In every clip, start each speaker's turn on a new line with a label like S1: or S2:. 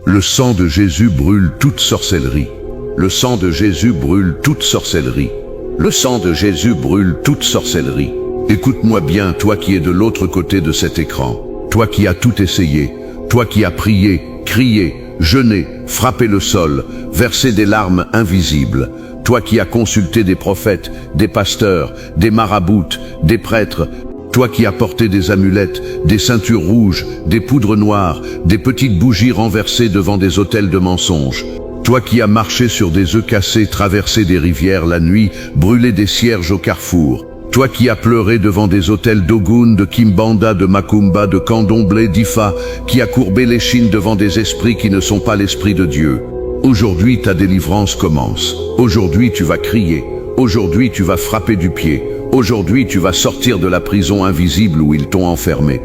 S1: Le sang de Jésus brûle toute sorcellerie. Le sang de Jésus brûle toute sorcellerie. Le sang de Jésus brûle toute sorcellerie. Écoute-moi bien, toi qui es de l'autre côté de cet écran. Toi qui as tout essayé. Toi qui as prié, crié, jeûné, frappé le sol, versé des larmes invisibles. Toi qui as consulté des prophètes, des pasteurs, des maraboutes, des prêtres. Toi qui as porté des amulettes, des ceintures rouges, des poudres noires, des petites bougies renversées devant des autels de mensonges. Toi qui as marché sur des œufs cassés, traversé des rivières la nuit, brûlé des cierges au carrefour. Toi qui as pleuré devant des autels d'Ogun, de Kimbanda, de Macumba, de Candomblé, d'Ifa, qui a courbé l'échine devant des esprits qui ne sont pas l'esprit de Dieu. Aujourd'hui, ta délivrance commence. Aujourd'hui, tu vas crier. Aujourd'hui, tu vas frapper du pied. Aujourd'hui, tu vas sortir de la prison invisible où ils t'ont enfermé.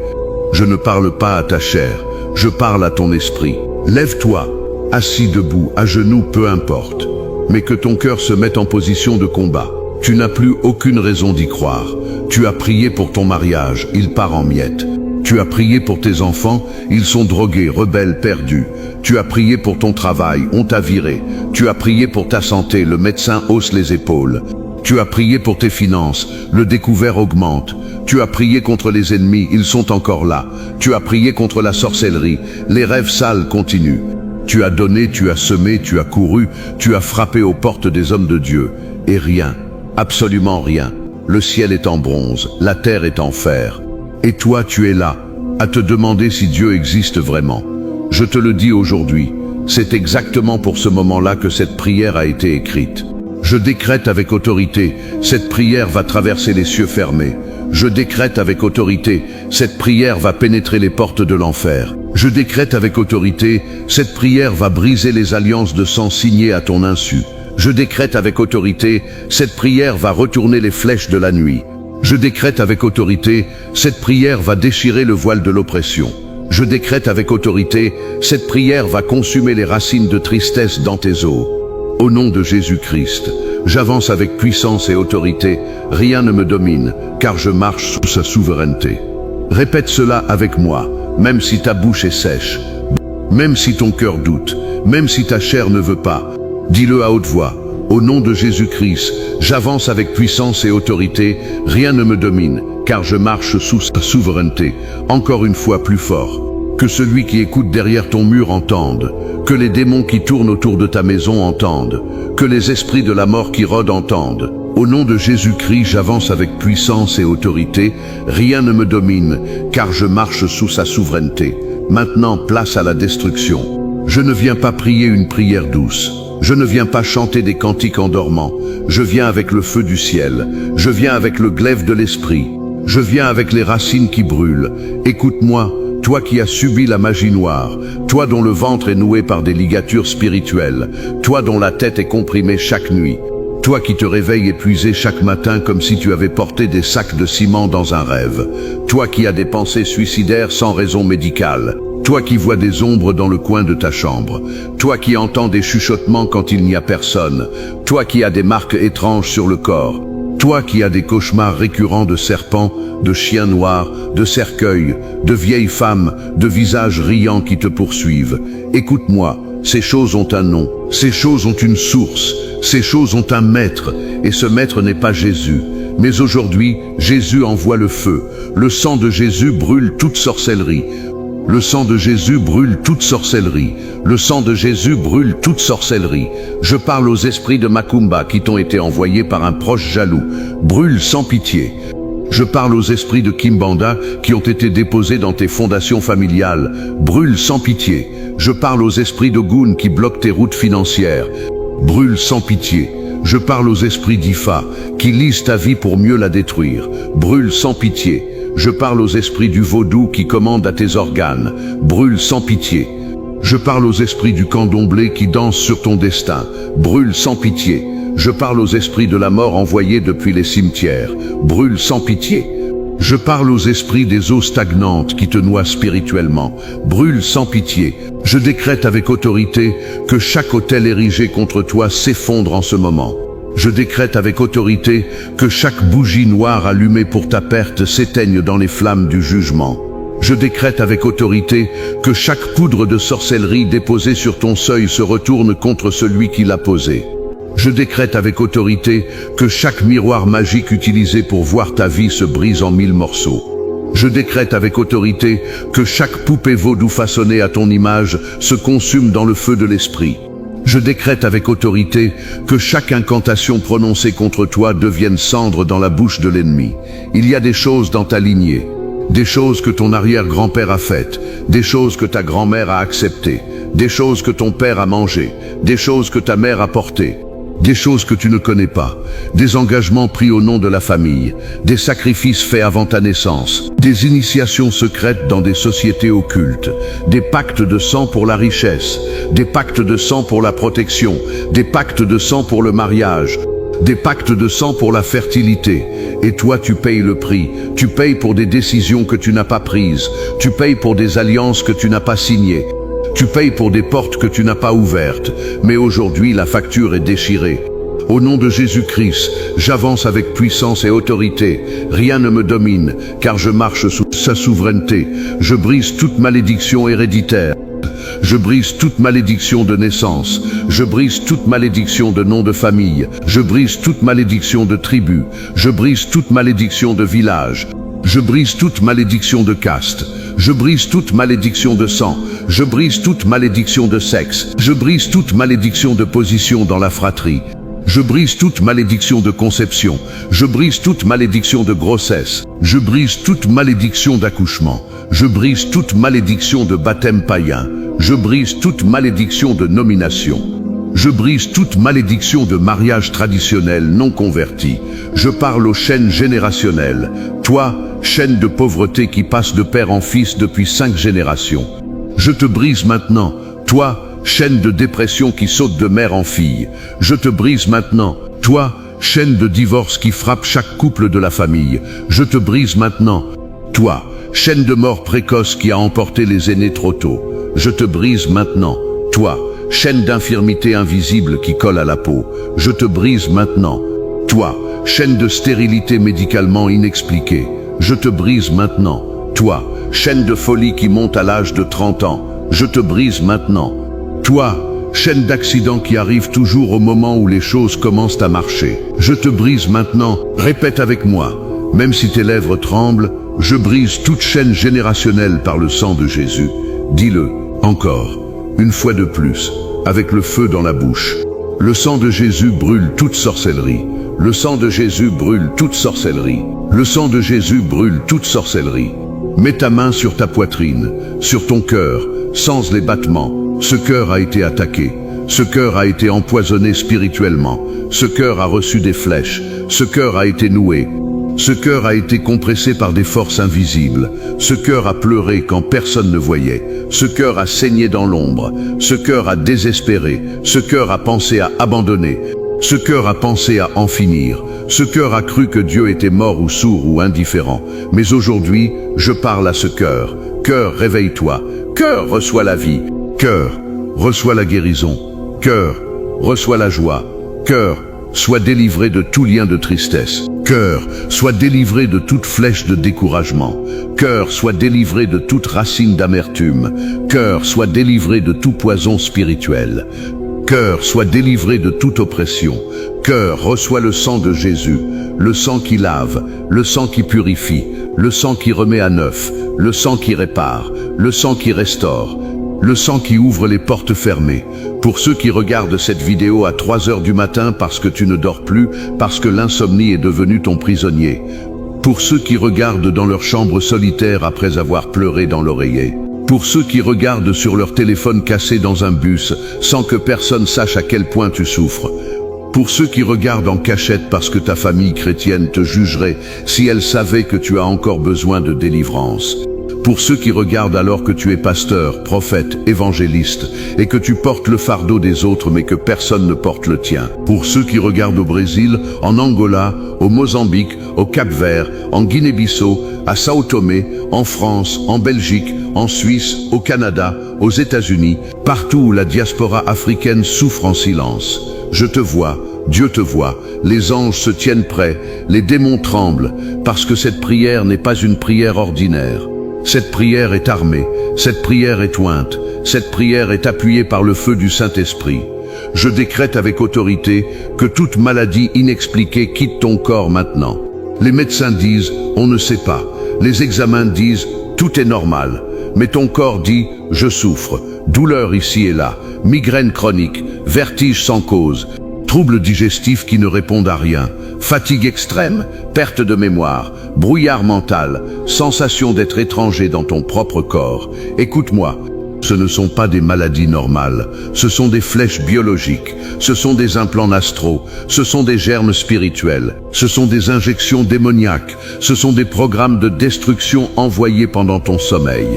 S1: Je ne parle pas à ta chair, je parle à ton esprit. Lève-toi, assis debout, à genoux, peu importe. Mais que ton cœur se mette en position de combat. Tu n'as plus aucune raison d'y croire. Tu as prié pour ton mariage, il part en miettes. Tu as prié pour tes enfants, ils sont drogués, rebelles, perdus. Tu as prié pour ton travail, on t'a viré. Tu as prié pour ta santé, le médecin hausse les épaules. Tu as prié pour tes finances, le découvert augmente. Tu as prié contre les ennemis, ils sont encore là. Tu as prié contre la sorcellerie, les rêves sales continuent. Tu as donné, tu as semé, tu as couru, tu as frappé aux portes des hommes de Dieu. Et rien, absolument rien. Le ciel est en bronze, la terre est en fer. Et toi, tu es là, à te demander si Dieu existe vraiment. Je te le dis aujourd'hui, c'est exactement pour ce moment-là que cette prière a été écrite. Je décrète avec autorité, cette prière va traverser les cieux fermés. Je décrète avec autorité, cette prière va pénétrer les portes de l'enfer. Je décrète avec autorité, cette prière va briser les alliances de sang signées à ton insu. Je décrète avec autorité, cette prière va retourner les flèches de la nuit. Je décrète avec autorité, cette prière va déchirer le voile de l'oppression. Je décrète avec autorité, cette prière va consumer les racines de tristesse dans tes os. Au nom de Jésus-Christ, j'avance avec puissance et autorité, rien ne me domine, car je marche sous sa souveraineté. Répète cela avec moi, même si ta bouche est sèche, même si ton cœur doute, même si ta chair ne veut pas. Dis-le à haute voix, au nom de Jésus-Christ, j'avance avec puissance et autorité, rien ne me domine, car je marche sous sa souveraineté. Encore une fois plus fort. Que celui qui écoute derrière ton mur entende, que les démons qui tournent autour de ta maison entendent, que les esprits de la mort qui rôdent entendent. Au nom de Jésus-Christ, j'avance avec puissance et autorité, rien ne me domine, car je marche sous sa souveraineté. Maintenant, place à la destruction. Je ne viens pas prier une prière douce. Je ne viens pas chanter des cantiques en dormant. Je viens avec le feu du ciel. Je viens avec le glaive de l'esprit. Je viens avec les racines qui brûlent. Écoute-moi, toi qui as subi la magie noire, toi dont le ventre est noué par des ligatures spirituelles, toi dont la tête est comprimée chaque nuit, toi qui te réveilles épuisé chaque matin comme si tu avais porté des sacs de ciment dans un rêve, toi qui as des pensées suicidaires sans raison médicale, toi qui vois des ombres dans le coin de ta chambre, toi qui entends des chuchotements quand il n'y a personne, toi qui as des marques étranges sur le corps, toi qui as des cauchemars récurrents de serpents, de chiens noirs, de cercueils, de vieilles femmes, de visages riants qui te poursuivent. Écoute-moi, ces choses ont un nom, ces choses ont une source, ces choses ont un maître, et ce maître n'est pas Jésus. Mais aujourd'hui, Jésus envoie le feu. Le sang de Jésus brûle toute sorcellerie. Le sang de Jésus brûle toute sorcellerie. Le sang de Jésus brûle toute sorcellerie. Je parle aux esprits de Macumba qui t'ont été envoyés par un proche jaloux. Brûle sans pitié. Je parle aux esprits de Kimbanda qui ont été déposés dans tes fondations familiales. Brûle sans pitié. Je parle aux esprits d'Ogun qui bloquent tes routes financières. Brûle sans pitié. Je parle aux esprits d'Ifa qui lisent ta vie pour mieux la détruire. Brûle sans pitié. Je parle aux esprits du vaudou qui commandent à tes organes. Brûle sans pitié. Je parle aux esprits du candomblé qui dansent sur ton destin. Brûle sans pitié. Je parle aux esprits de la mort envoyés depuis les cimetières. Brûle sans pitié. Je parle aux esprits des eaux stagnantes qui te noient spirituellement. Brûle sans pitié. Je décrète avec autorité que chaque autel érigé contre toi s'effondre en ce moment. Je décrète avec autorité que chaque bougie noire allumée pour ta perte s'éteigne dans les flammes du jugement. Je décrète avec autorité que chaque poudre de sorcellerie déposée sur ton seuil se retourne contre celui qui l'a posée. Je décrète avec autorité que chaque miroir magique utilisé pour voir ta vie se brise en 1000 morceaux. Je décrète avec autorité que chaque poupée vaudou façonnée à ton image se consume dans le feu de l'esprit. Je décrète avec autorité que chaque incantation prononcée contre toi devienne cendre dans la bouche de l'ennemi. Il y a des choses dans ta lignée, des choses que ton arrière-grand-père a faites, des choses que ta grand-mère a acceptées, des choses que ton père a mangées, des choses que ta mère a portées, des choses que tu ne connais pas, des engagements pris au nom de la famille, des sacrifices faits avant ta naissance, des initiations secrètes dans des sociétés occultes, des pactes de sang pour la richesse, des pactes de sang pour la protection, des pactes de sang pour le mariage, des pactes de sang pour la fertilité. Et toi, tu payes le prix. Tu payes pour des décisions que tu n'as pas prises. Tu payes pour des alliances que tu n'as pas signées. Tu payes pour des portes que tu n'as pas ouvertes. Mais aujourd'hui, la facture est déchirée. Au nom de Jésus-Christ, j'avance avec puissance et autorité. Rien ne me domine, car je marche sous sa souveraineté. Je brise toute malédiction héréditaire. Je brise toute malédiction de naissance. Je brise toute malédiction de nom de famille. Je brise toute malédiction de tribu. Je brise toute malédiction de village. Je brise toute malédiction de caste. Je brise toute malédiction de sang. Je brise toute malédiction de sexe. Je brise toute malédiction de position dans la fratrie. Je brise toute malédiction de conception. Je brise toute malédiction de grossesse. Je brise toute malédiction d'accouchement. Je brise toute malédiction de baptême païen. Je brise toute malédiction de nomination. Je brise toute malédiction de mariage traditionnel non converti. Je parle aux chaînes générationnelles. Toi, chaîne de pauvreté qui passe de père en fils depuis 5 générations. Je te brise maintenant. Toi, chaîne de dépression qui saute de mère en fille. Je te brise maintenant. Toi, chaîne de divorce qui frappe chaque couple de la famille. Je te brise maintenant. Toi, chaîne de mort précoce qui a emporté les aînés trop tôt. Je te brise maintenant. Toi, chaîne d'infirmité invisible qui colle à la peau. Je te brise maintenant. Toi, chaîne de stérilité médicalement inexpliquée. Je te brise maintenant. Toi, chaîne de folie qui monte à l'âge de 30 ans. Je te brise maintenant. Toi, chaîne d'accidents qui arrive toujours au moment où les choses commencent à marcher. Je te brise maintenant. Répète avec moi. Même si tes lèvres tremblent, je brise toute chaîne générationnelle par le sang de Jésus. Dis-le, encore, une fois de plus, avec le feu dans la bouche. Le sang de Jésus brûle toute sorcellerie. Le sang de Jésus brûle toute sorcellerie. Le sang de Jésus brûle toute sorcellerie. Mets ta main sur ta poitrine, sur ton cœur, sens les battements. Ce cœur a été attaqué. Ce cœur a été empoisonné spirituellement. Ce cœur a reçu des flèches. Ce cœur a été noué. Ce cœur a été compressé par des forces invisibles. Ce cœur a pleuré quand personne ne voyait. Ce cœur a saigné dans l'ombre. Ce cœur a désespéré. Ce cœur a pensé à abandonner. Ce cœur a pensé à en finir. Ce cœur a cru que Dieu était mort ou sourd ou indifférent. Mais aujourd'hui, je parle à ce cœur. Cœur, réveille-toi. Cœur, reçois la vie. Cœur, reçois la guérison. Cœur, reçois la joie. Cœur, sois délivré de tout lien de tristesse. Cœur, sois délivré de toute flèche de découragement. Cœur, sois délivré de toute racine d'amertume. Cœur, sois délivré de tout poison spirituel. Cœur, sois délivré de toute oppression. Cœur, reçois le sang de Jésus, le sang qui lave, le sang qui purifie, le sang qui remet à neuf, le sang qui répare, le sang qui restaure, le sang qui ouvre les portes fermées. Pour ceux qui regardent cette vidéo à 3 heures du matin parce que tu ne dors plus, parce que l'insomnie est devenue ton prisonnier. Pour ceux qui regardent dans leur chambre solitaire après avoir pleuré dans l'oreiller. Pour ceux qui regardent sur leur téléphone cassé dans un bus sans que personne sache à quel point tu souffres. Pour ceux qui regardent en cachette parce que ta famille chrétienne te jugerait si elle savait que tu as encore besoin de délivrance. Pour ceux qui regardent alors que tu es pasteur, prophète, évangéliste, et que tu portes le fardeau des autres mais que personne ne porte le tien. Pour ceux qui regardent au Brésil, en Angola, au Mozambique, au Cap-Vert, en Guinée-Bissau, à Sao Tomé, en France, en Belgique, en Suisse, au Canada, aux États-Unis, partout où la diaspora africaine souffre en silence. Je te vois, Dieu te voit, les anges se tiennent prêts, les démons tremblent, parce que cette prière n'est pas une prière ordinaire. Cette prière est armée, cette prière est ointe, cette prière est appuyée par le feu du Saint-Esprit. Je décrète avec autorité que toute maladie inexpliquée quitte ton corps maintenant. Les médecins disent « on ne sait pas ». Les examens disent « tout est normal ». Mais ton corps dit « je souffre ». Douleur ici et là, migraine chronique, vertige sans cause, troubles digestifs qui ne répondent à rien, fatigue extrême, perte de mémoire, brouillard mental, sensation d'être étranger dans ton propre corps. Écoute-moi. Ce ne sont pas des maladies normales, ce sont des flèches biologiques, ce sont des implants astraux, ce sont des germes spirituels, ce sont des injections démoniaques, ce sont des programmes de destruction envoyés pendant ton sommeil.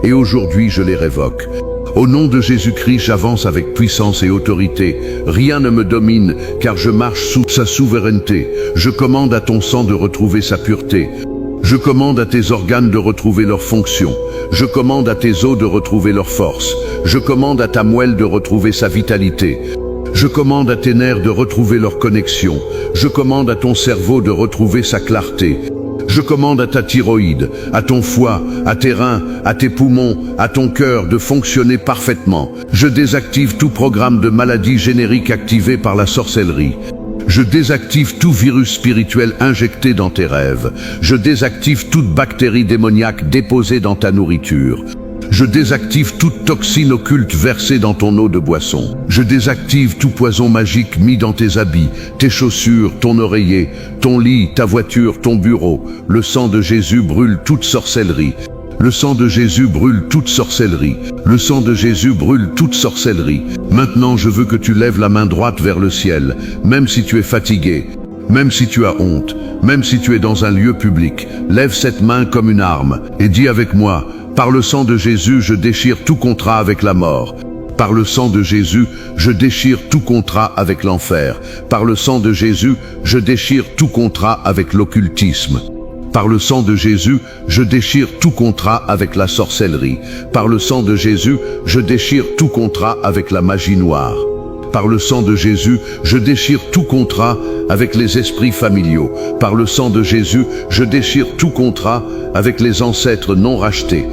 S1: Et aujourd'hui, je les révoque. Au nom de Jésus-Christ, j'avance avec puissance et autorité. Rien ne me domine, car je marche sous sa souveraineté. Je commande à ton sang de retrouver sa pureté. Je commande à tes organes de retrouver leur fonction. Je commande à tes os de retrouver leur force. Je commande à ta moelle de retrouver sa vitalité. Je commande à tes nerfs de retrouver leur connexion. Je commande à ton cerveau de retrouver sa clarté. Je commande à ta thyroïde, à ton foie, à tes reins, à tes poumons, à ton cœur de fonctionner parfaitement. Je désactive tout programme de maladie générique activé par la sorcellerie. Je désactive tout virus spirituel injecté dans tes rêves. Je désactive toute bactérie démoniaque déposée dans ta nourriture. Je désactive toute toxine occulte versée dans ton eau de boisson. Je désactive tout poison magique mis dans tes habits, tes chaussures, ton oreiller, ton lit, ta voiture, ton bureau. Le sang de Jésus brûle toute sorcellerie. Le sang de Jésus brûle toute sorcellerie. Le sang de Jésus brûle toute sorcellerie. Maintenant, je veux que tu lèves la main droite vers le ciel, même si tu es fatigué, même si tu as honte, même si tu es dans un lieu public. Lève cette main comme une arme et dis avec moi, par le sang de Jésus, je déchire tout contrat avec la mort. Par le sang de Jésus, je déchire tout contrat avec l'enfer. Par le sang de Jésus, je déchire tout contrat avec l'occultisme. Par le sang de Jésus, je déchire tout contrat avec la sorcellerie. Par le sang de Jésus, je déchire tout contrat avec la magie noire. Par le sang de Jésus, je déchire tout contrat avec les esprits familiaux. Par le sang de Jésus, je déchire tout contrat avec les ancêtres non rachetés.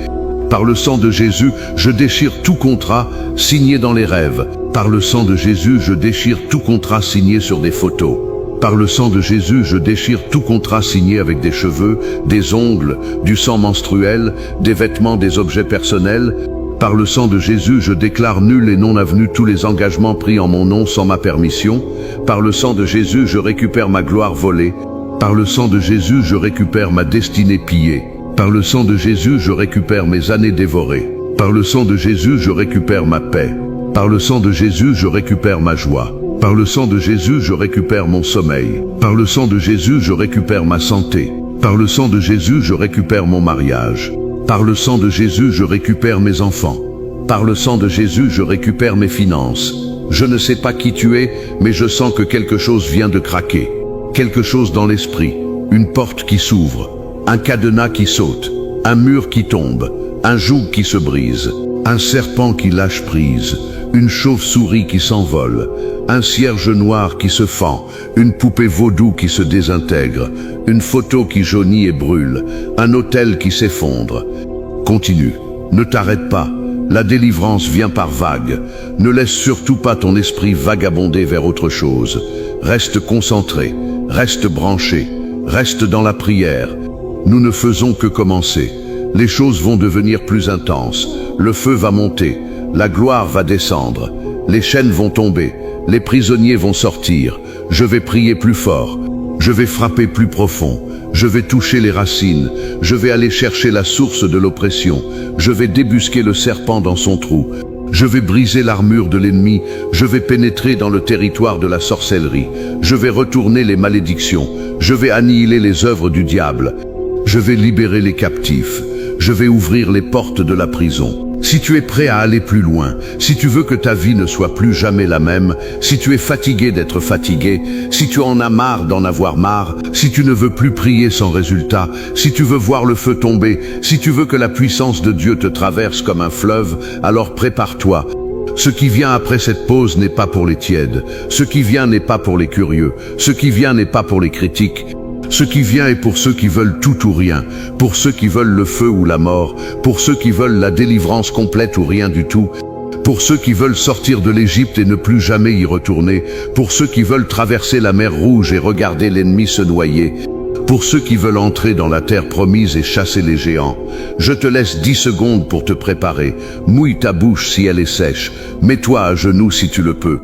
S1: Par le sang de Jésus, je déchire tout contrat signé dans les rêves. Par le sang de Jésus, je déchire tout contrat signé sur des photos. Par le sang de Jésus, je déchire tout contrat signé avec des cheveux, des ongles, du sang menstruel, des vêtements, des objets personnels. Par le sang de Jésus, je déclare nuls et non avenus tous les engagements pris en mon nom sans ma permission. Par le sang de Jésus, je récupère ma gloire volée. Par le sang de Jésus, je récupère ma destinée pillée. Par le sang de Jésus, je récupère mes années dévorées. Par le sang de Jésus, je récupère ma paix. Par le sang de Jésus, je récupère ma joie. Par le sang de Jésus, je récupère mon sommeil. Par le sang de Jésus, je récupère ma santé. Par le sang de Jésus, je récupère mon mariage. Par le sang de Jésus, je récupère mes enfants. Par le sang de Jésus, je récupère mes finances. Je ne sais pas qui tu es, mais je sens que quelque chose vient de craquer. Quelque chose dans l'esprit. Une porte qui s'ouvre. Un cadenas qui saute. Un mur qui tombe. Un joug qui se brise. Un serpent qui lâche prise. Une chauve-souris qui s'envole, un cierge noir qui se fend, une poupée vaudou qui se désintègre, une photo qui jaunit et brûle, un autel qui s'effondre. Continue, ne t'arrête pas, la délivrance vient par vagues. Ne laisse surtout pas ton esprit vagabonder vers autre chose. Reste concentré, reste branché, reste dans la prière. Nous ne faisons que commencer. Les choses vont devenir plus intenses, le feu va monter. La gloire va descendre, les chaînes vont tomber, les prisonniers vont sortir. Je vais prier plus fort, je vais frapper plus profond, je vais toucher les racines, je vais aller chercher la source de l'oppression, je vais débusquer le serpent dans son trou, je vais briser l'armure de l'ennemi, je vais pénétrer dans le territoire de la sorcellerie, je vais retourner les malédictions, je vais annihiler les œuvres du diable, je vais libérer les captifs, je vais ouvrir les portes de la prison. Si tu es prêt à aller plus loin, si tu veux que ta vie ne soit plus jamais la même, si tu es fatigué d'être fatigué, si tu en as marre d'en avoir marre, si tu ne veux plus prier sans résultat, si tu veux voir le feu tomber, si tu veux que la puissance de Dieu te traverse comme un fleuve, alors prépare-toi. Ce qui vient après cette pause n'est pas pour les tièdes, ce qui vient n'est pas pour les curieux, ce qui vient n'est pas pour les critiques. Ce qui vient est pour ceux qui veulent tout ou rien, pour ceux qui veulent le feu ou la mort, pour ceux qui veulent la délivrance complète ou rien du tout, pour ceux qui veulent sortir de l'Égypte et ne plus jamais y retourner, pour ceux qui veulent traverser la mer Rouge et regarder l'ennemi se noyer, pour ceux qui veulent entrer dans la terre promise et chasser les géants. Je te laisse 10 secondes pour te préparer. Mouille ta bouche si elle est sèche. Mets-toi à genoux si tu le peux.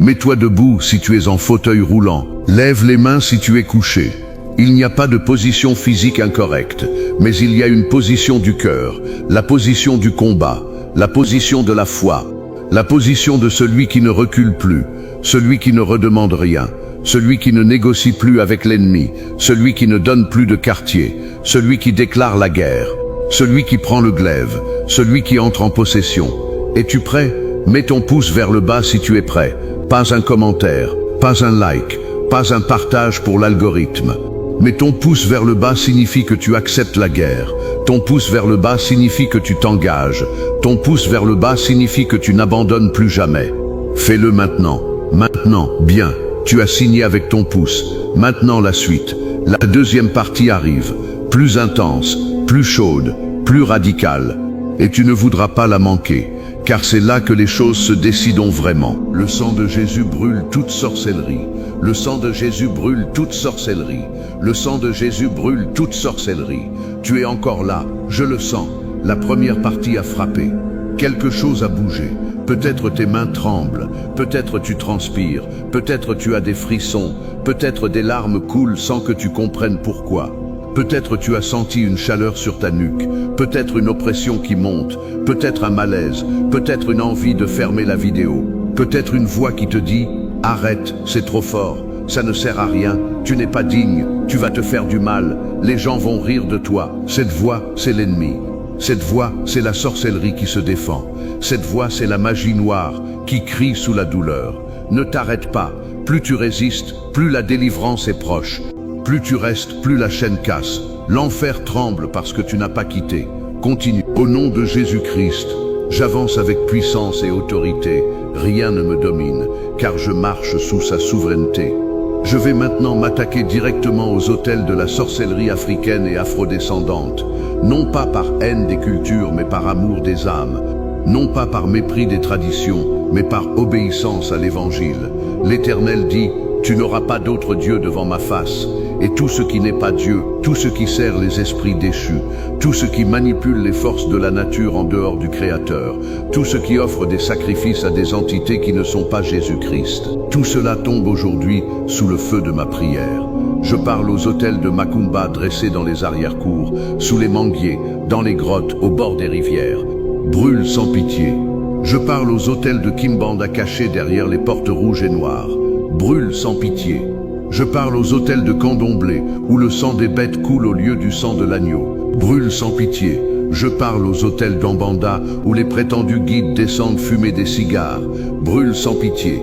S1: Mets-toi debout si tu es en fauteuil roulant. Lève les mains si tu es couché. Il n'y a pas de position physique incorrecte, mais il y a une position du cœur, la position du combat, la position de la foi, la position de celui qui ne recule plus, celui qui ne redemande rien, celui qui ne négocie plus avec l'ennemi, celui qui ne donne plus de quartier, celui qui déclare la guerre, celui qui prend le glaive, celui qui entre en possession. Es-tu prêt? Mets ton pouce vers le bas si tu es prêt. Pas un commentaire, pas un like, pas un partage pour l'algorithme. Mais ton pouce vers le bas signifie que tu acceptes la guerre. Ton pouce vers le bas signifie que tu t'engages. Ton pouce vers le bas signifie que tu n'abandonnes plus jamais. Fais-le maintenant. Maintenant, bien. Tu as signé avec ton pouce. Maintenant la suite. La deuxième partie arrive. Plus intense, plus chaude, plus radicale. Et tu ne voudras pas la manquer. Car c'est là que les choses se décident vraiment. Le sang de Jésus brûle toute sorcellerie. Le sang de Jésus brûle toute sorcellerie. Le sang de Jésus brûle toute sorcellerie. Tu es encore là, je le sens. La première partie a frappé. Quelque chose a bougé. Peut-être tes mains tremblent, peut-être tu transpires, peut-être tu as des frissons, peut-être des larmes coulent sans que tu comprennes pourquoi. Peut-être tu as senti une chaleur sur ta nuque, peut-être une oppression qui monte, peut-être un malaise, peut-être une envie de fermer la vidéo, peut-être une voix qui te dit « Arrête, c'est trop fort, ça ne sert à rien, tu n'es pas digne, tu vas te faire du mal, les gens vont rire de toi. » Cette voix, c'est l'ennemi. Cette voix, c'est la sorcellerie qui se défend. Cette voix, c'est la magie noire qui crie sous la douleur. Ne t'arrête pas, plus tu résistes, plus la délivrance est proche. Plus tu restes, plus la chaîne casse. L'enfer tremble parce que tu n'as pas quitté. Continue. Au nom de Jésus-Christ, j'avance avec puissance et autorité. Rien ne me domine, car je marche sous sa souveraineté. Je vais maintenant m'attaquer directement aux autels de la sorcellerie africaine et afrodescendante. Non pas par haine des cultures, mais par amour des âmes. Non pas par mépris des traditions, mais par obéissance à l'Évangile. L'Éternel dit, « Tu n'auras pas d'autre Dieu devant ma face. » Et tout ce qui n'est pas Dieu, tout ce qui sert les esprits déchus, tout ce qui manipule les forces de la nature en dehors du Créateur, tout ce qui offre des sacrifices à des entités qui ne sont pas Jésus-Christ, tout cela tombe aujourd'hui sous le feu de ma prière. Je parle aux autels de Macumba dressés dans les arrière-cours, sous les manguiers, dans les grottes, au bord des rivières. Brûle sans pitié. Je parle aux autels de Kimbanda cachés derrière les portes rouges et noires. Brûle sans pitié. Je parle aux autels de Candomblé, où le sang des bêtes coule au lieu du sang de l'agneau. Brûle sans pitié. Je parle aux autels d'Ambanda, où les prétendus guides descendent fumer des cigares. Brûle sans pitié.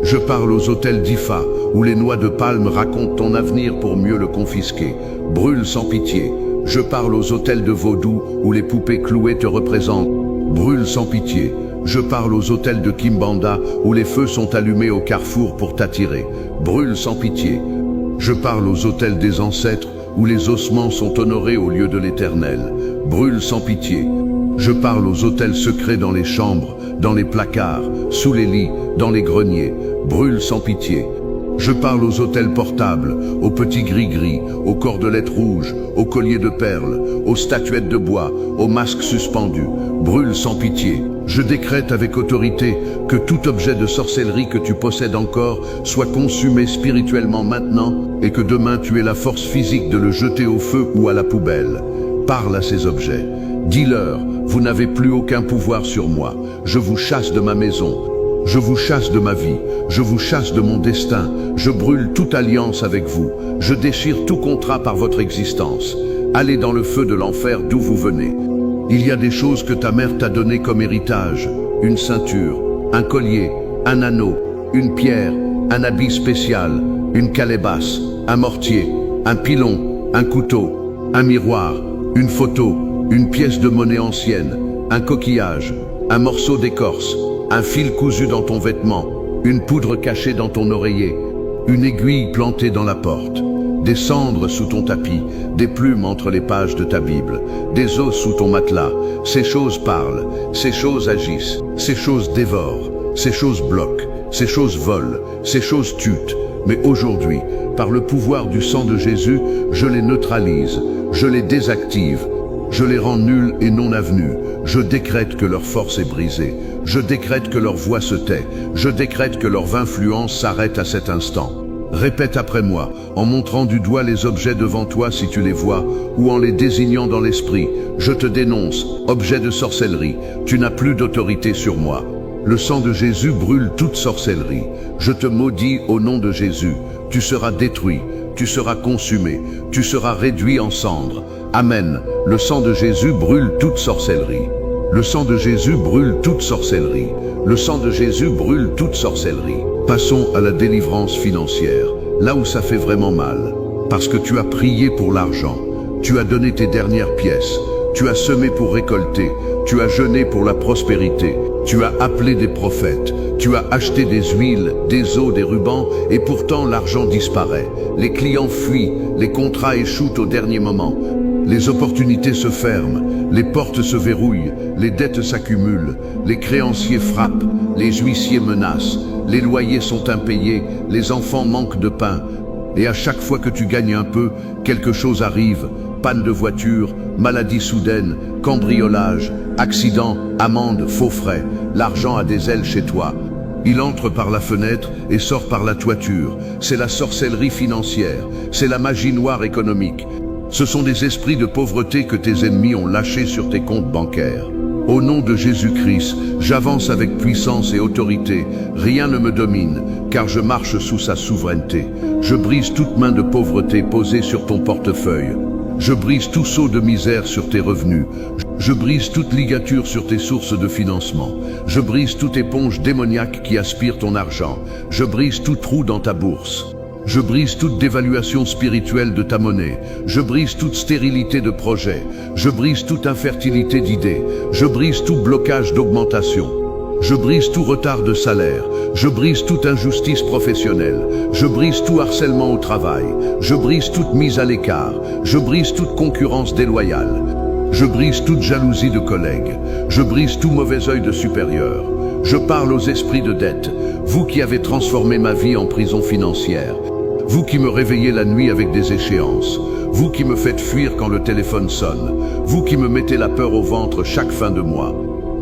S1: Je parle aux autels d'Ifa, où les noix de palme racontent ton avenir pour mieux le confisquer. Brûle sans pitié. Je parle aux autels de Vaudou, où les poupées clouées te représentent. Brûle sans pitié. Je parle aux autels de Kimbanda, où les feux sont allumés au carrefour pour t'attirer. Brûle sans pitié. Je parle aux autels des ancêtres, où les ossements sont honorés au lieu de l'Éternel. Brûle sans pitié. Je parle aux autels secrets dans les chambres, dans les placards, sous les lits, dans les greniers. Brûle sans pitié. Je parle aux autels portables, aux petits gris-gris, aux cordelettes rouges, aux colliers de perles, aux statuettes de bois, aux masques suspendus. Brûle sans pitié. Je décrète avec autorité que tout objet de sorcellerie que tu possèdes encore soit consumé spirituellement maintenant et que demain tu aies la force physique de le jeter au feu ou à la poubelle. Parle à ces objets. Dis-leur, vous n'avez plus aucun pouvoir sur moi. Je vous chasse de ma maison. Je vous chasse de ma vie, je vous chasse de mon destin, je brûle toute alliance avec vous, je déchire tout contrat par votre existence. Allez dans le feu de l'enfer d'où vous venez. Il y a des choses que ta mère t'a données comme héritage, une ceinture, un collier, un anneau, une pierre, un habit spécial, une calebasse, un mortier, un pilon, un couteau, un miroir, une photo, une pièce de monnaie ancienne, un coquillage, un morceau d'écorce, un fil cousu dans ton vêtement, une poudre cachée dans ton oreiller, une aiguille plantée dans la porte. des cendres sous ton tapis, des plumes entre les pages de ta Bible, des os sous ton matelas. Ces choses parlent, ces choses agissent, ces choses dévorent, ces choses bloquent, ces choses volent, ces choses tuent. Mais aujourd'hui, par le pouvoir du sang de Jésus, je les neutralise, je les désactive, je les rends nuls et non avenus. Je décrète que leur force est brisée, je décrète que leur voix se tait, je décrète que leur influence s'arrête à cet instant. Répète après moi, en montrant du doigt les objets devant toi si tu les vois, ou en les désignant dans l'esprit. Je te dénonce, objet de sorcellerie, tu n'as plus d'autorité sur moi. Le sang de Jésus brûle toute sorcellerie. Je te maudis au nom de Jésus. Tu seras détruit, tu seras consumé, tu seras réduit en cendres. Amen. Le sang de Jésus brûle toute sorcellerie. Le sang de Jésus brûle toute sorcellerie. Le sang de Jésus brûle toute sorcellerie. Passons à la délivrance financière, là où ça fait vraiment mal. Parce que tu as prié pour l'argent, tu as donné tes dernières pièces, tu as semé pour récolter, tu as jeûné pour la prospérité, tu as appelé des prophètes, tu as acheté des huiles, des eaux, des rubans, et pourtant l'argent disparaît. Les clients fuient, les contrats échouent au dernier moment. Les opportunités se ferment, les portes se verrouillent, les dettes s'accumulent, les créanciers frappent, les huissiers menacent, les loyers sont impayés, les enfants manquent de pain. Et à chaque fois que tu gagnes un peu, quelque chose arrive. Panne de voiture, maladie soudaine, cambriolage, accident, amende, faux frais. L'argent a des ailes chez toi. Il entre par la fenêtre et sort par la toiture. C'est la sorcellerie financière, c'est la magie noire économique. Ce sont des esprits de pauvreté que tes ennemis ont lâchés sur tes comptes bancaires. Au nom de Jésus-Christ, j'avance avec puissance et autorité. Rien ne me domine, car je marche sous sa souveraineté. Je brise toute main de pauvreté posée sur ton portefeuille. Je brise tout sceau de misère sur tes revenus. Je brise toute ligature sur tes sources de financement. Je brise toute éponge démoniaque qui aspire ton argent. Je brise tout trou dans ta bourse. Je brise toute dévaluation spirituelle de ta monnaie. Je brise toute stérilité de projet. Je brise toute infertilité d'idées. Je brise tout blocage d'augmentation. Je brise tout retard de salaire. Je brise toute injustice professionnelle. Je brise tout harcèlement au travail. Je brise toute mise à l'écart. Je brise toute concurrence déloyale. Je brise toute jalousie de collègues. Je brise tout mauvais œil de supérieur. Je parle aux esprits de dette. Vous qui avez transformé ma vie en prison financière. Vous qui me réveillez la nuit avec des échéances. Vous qui me faites fuir quand le téléphone sonne. Vous qui me mettez la peur au ventre chaque fin de mois.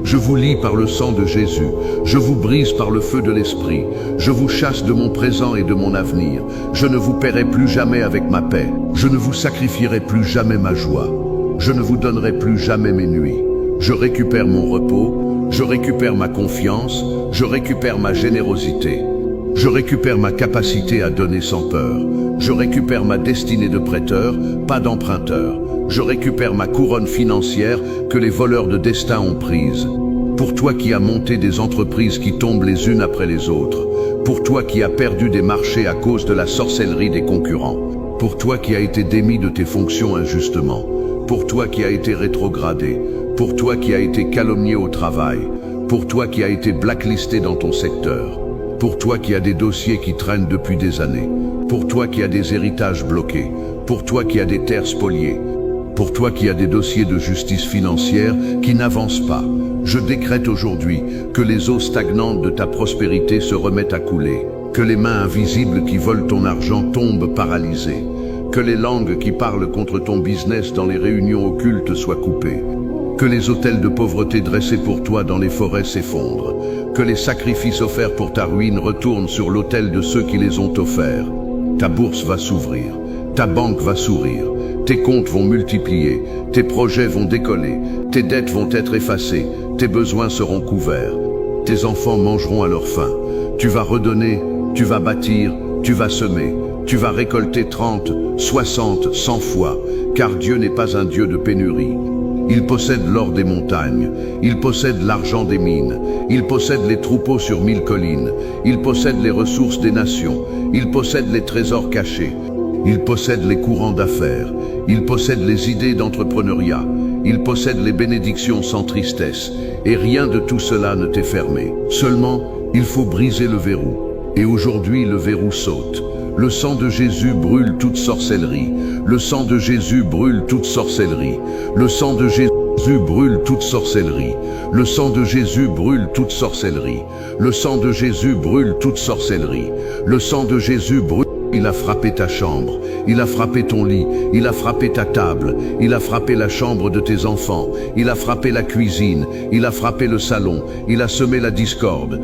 S1: Je vous lie par le sang de Jésus. Je vous brise par le feu de l'esprit. Je vous chasse de mon présent et de mon avenir. Je ne vous paierai plus jamais avec ma paix. Je ne vous sacrifierai plus jamais ma joie. Je ne vous donnerai plus jamais mes nuits. Je récupère mon repos. Je récupère ma confiance. Je récupère ma générosité. Je récupère ma capacité à donner sans peur. Je récupère ma destinée de prêteur, pas d'emprunteur. Je récupère ma couronne financière que les voleurs de destin ont prise. Pour toi qui as monté des entreprises qui tombent les unes après les autres. Pour toi qui as perdu des marchés à cause de la sorcellerie des concurrents. Pour toi qui as été démis de tes fonctions injustement. Pour toi qui as été rétrogradé. Pour toi qui as été calomnié au travail. Pour toi qui as été blacklisté dans ton secteur. Pour toi qui as des dossiers qui traînent depuis des années. Pour toi qui as des héritages bloqués. Pour toi qui as des terres spoliées. Pour toi qui as des dossiers de justice financière qui n'avancent pas. Je décrète aujourd'hui que les eaux stagnantes de ta prospérité se remettent à couler. Que les mains invisibles qui volent ton argent tombent paralysées. Que les langues qui parlent contre ton business dans les réunions occultes soient coupées. Que les autels de pauvreté dressés pour toi dans les forêts s'effondrent. Que les sacrifices offerts pour ta ruine retournent sur l'autel de ceux qui les ont offerts. Ta bourse va s'ouvrir, ta banque va sourire, tes comptes vont multiplier, tes projets vont décoller, tes dettes vont être effacées, tes besoins seront couverts. Tes enfants mangeront à leur faim. Tu vas redonner, tu vas bâtir, tu vas semer. Tu vas récolter 30, 60, 100 fois, car Dieu n'est pas un Dieu de pénurie. Il possède l'or des montagnes, il possède l'argent des mines, il possède les troupeaux sur 1000 collines, il possède les ressources des nations, il possède les trésors cachés, il possède les courants d'affaires, il possède les idées d'entrepreneuriat, il possède les bénédictions sans tristesse, et rien de tout cela ne t'est fermé. Seulement, il faut briser le verrou. Et aujourd'hui, le verrou saute. Le sang de Jésus brûle toute sorcellerie. Le sang de Jésus brûle toute sorcellerie. Le sang de Jésus brûle toute sorcellerie. Le sang de Jésus brûle toute sorcellerie. Le sang de Jésus brûle toute sorcellerie. Le sang de Jésus brûle. Il a frappé ta chambre, il a frappé ton lit, il a frappé ta table, il a frappé la chambre de tes enfants, il a frappé la cuisine, il a frappé le salon, il a semé la discorde,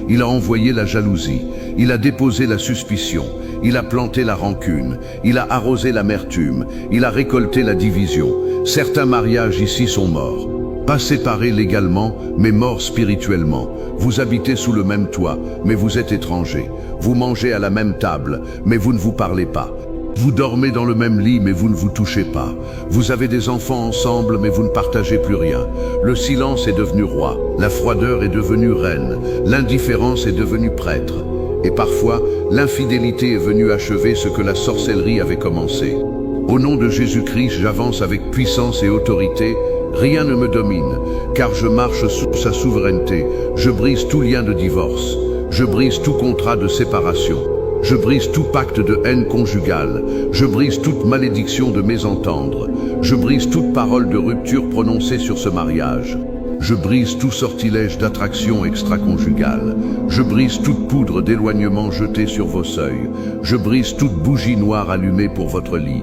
S1: il a envoyé la jalousie, il a déposé la suspicion, il a planté la rancune, il a arrosé l'amertume, il a récolté la division. Certains mariages ici sont morts. Pas séparés légalement, mais morts spirituellement. Vous habitez sous le même toit, mais vous êtes étrangers. Vous mangez à la même table, mais vous ne vous parlez pas. Vous dormez dans le même lit, mais vous ne vous touchez pas. Vous avez des enfants ensemble, mais vous ne partagez plus rien. Le silence est devenu roi. La froideur est devenue reine. L'indifférence est devenue prêtre. Et parfois, l'infidélité est venue achever ce que la sorcellerie avait commencé. Au nom de Jésus-Christ, j'avance avec puissance et autorité. Rien ne me domine, car je marche sous sa souveraineté. Je brise tout lien de divorce. Je brise tout contrat de séparation. Je brise tout pacte de haine conjugale. Je brise toute malédiction de mésentendre. Je brise toute parole de rupture prononcée sur ce mariage. Je brise tout sortilège d'attraction extra-conjugale. Je brise toute poudre d'éloignement jetée sur vos seuils. Je brise toute bougie noire allumée pour votre lit.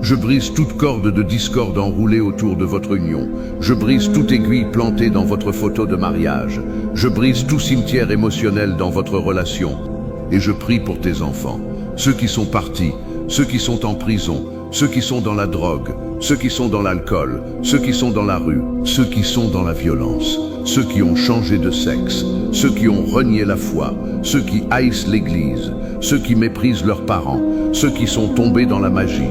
S1: Je brise toute corde de discorde enroulée autour de votre union. Je brise toute aiguille plantée dans votre photo de mariage. Je brise tout cimetière émotionnel dans votre relation. Et je prie pour tes enfants, ceux qui sont partis, ceux qui sont en prison, ceux qui sont dans la drogue, ceux qui sont dans l'alcool, ceux qui sont dans la rue, ceux qui sont dans la violence, ceux qui ont changé de sexe, ceux qui ont renié la foi, ceux qui haïssent l'Église, ceux qui méprisent leurs parents, ceux qui sont tombés dans la magie,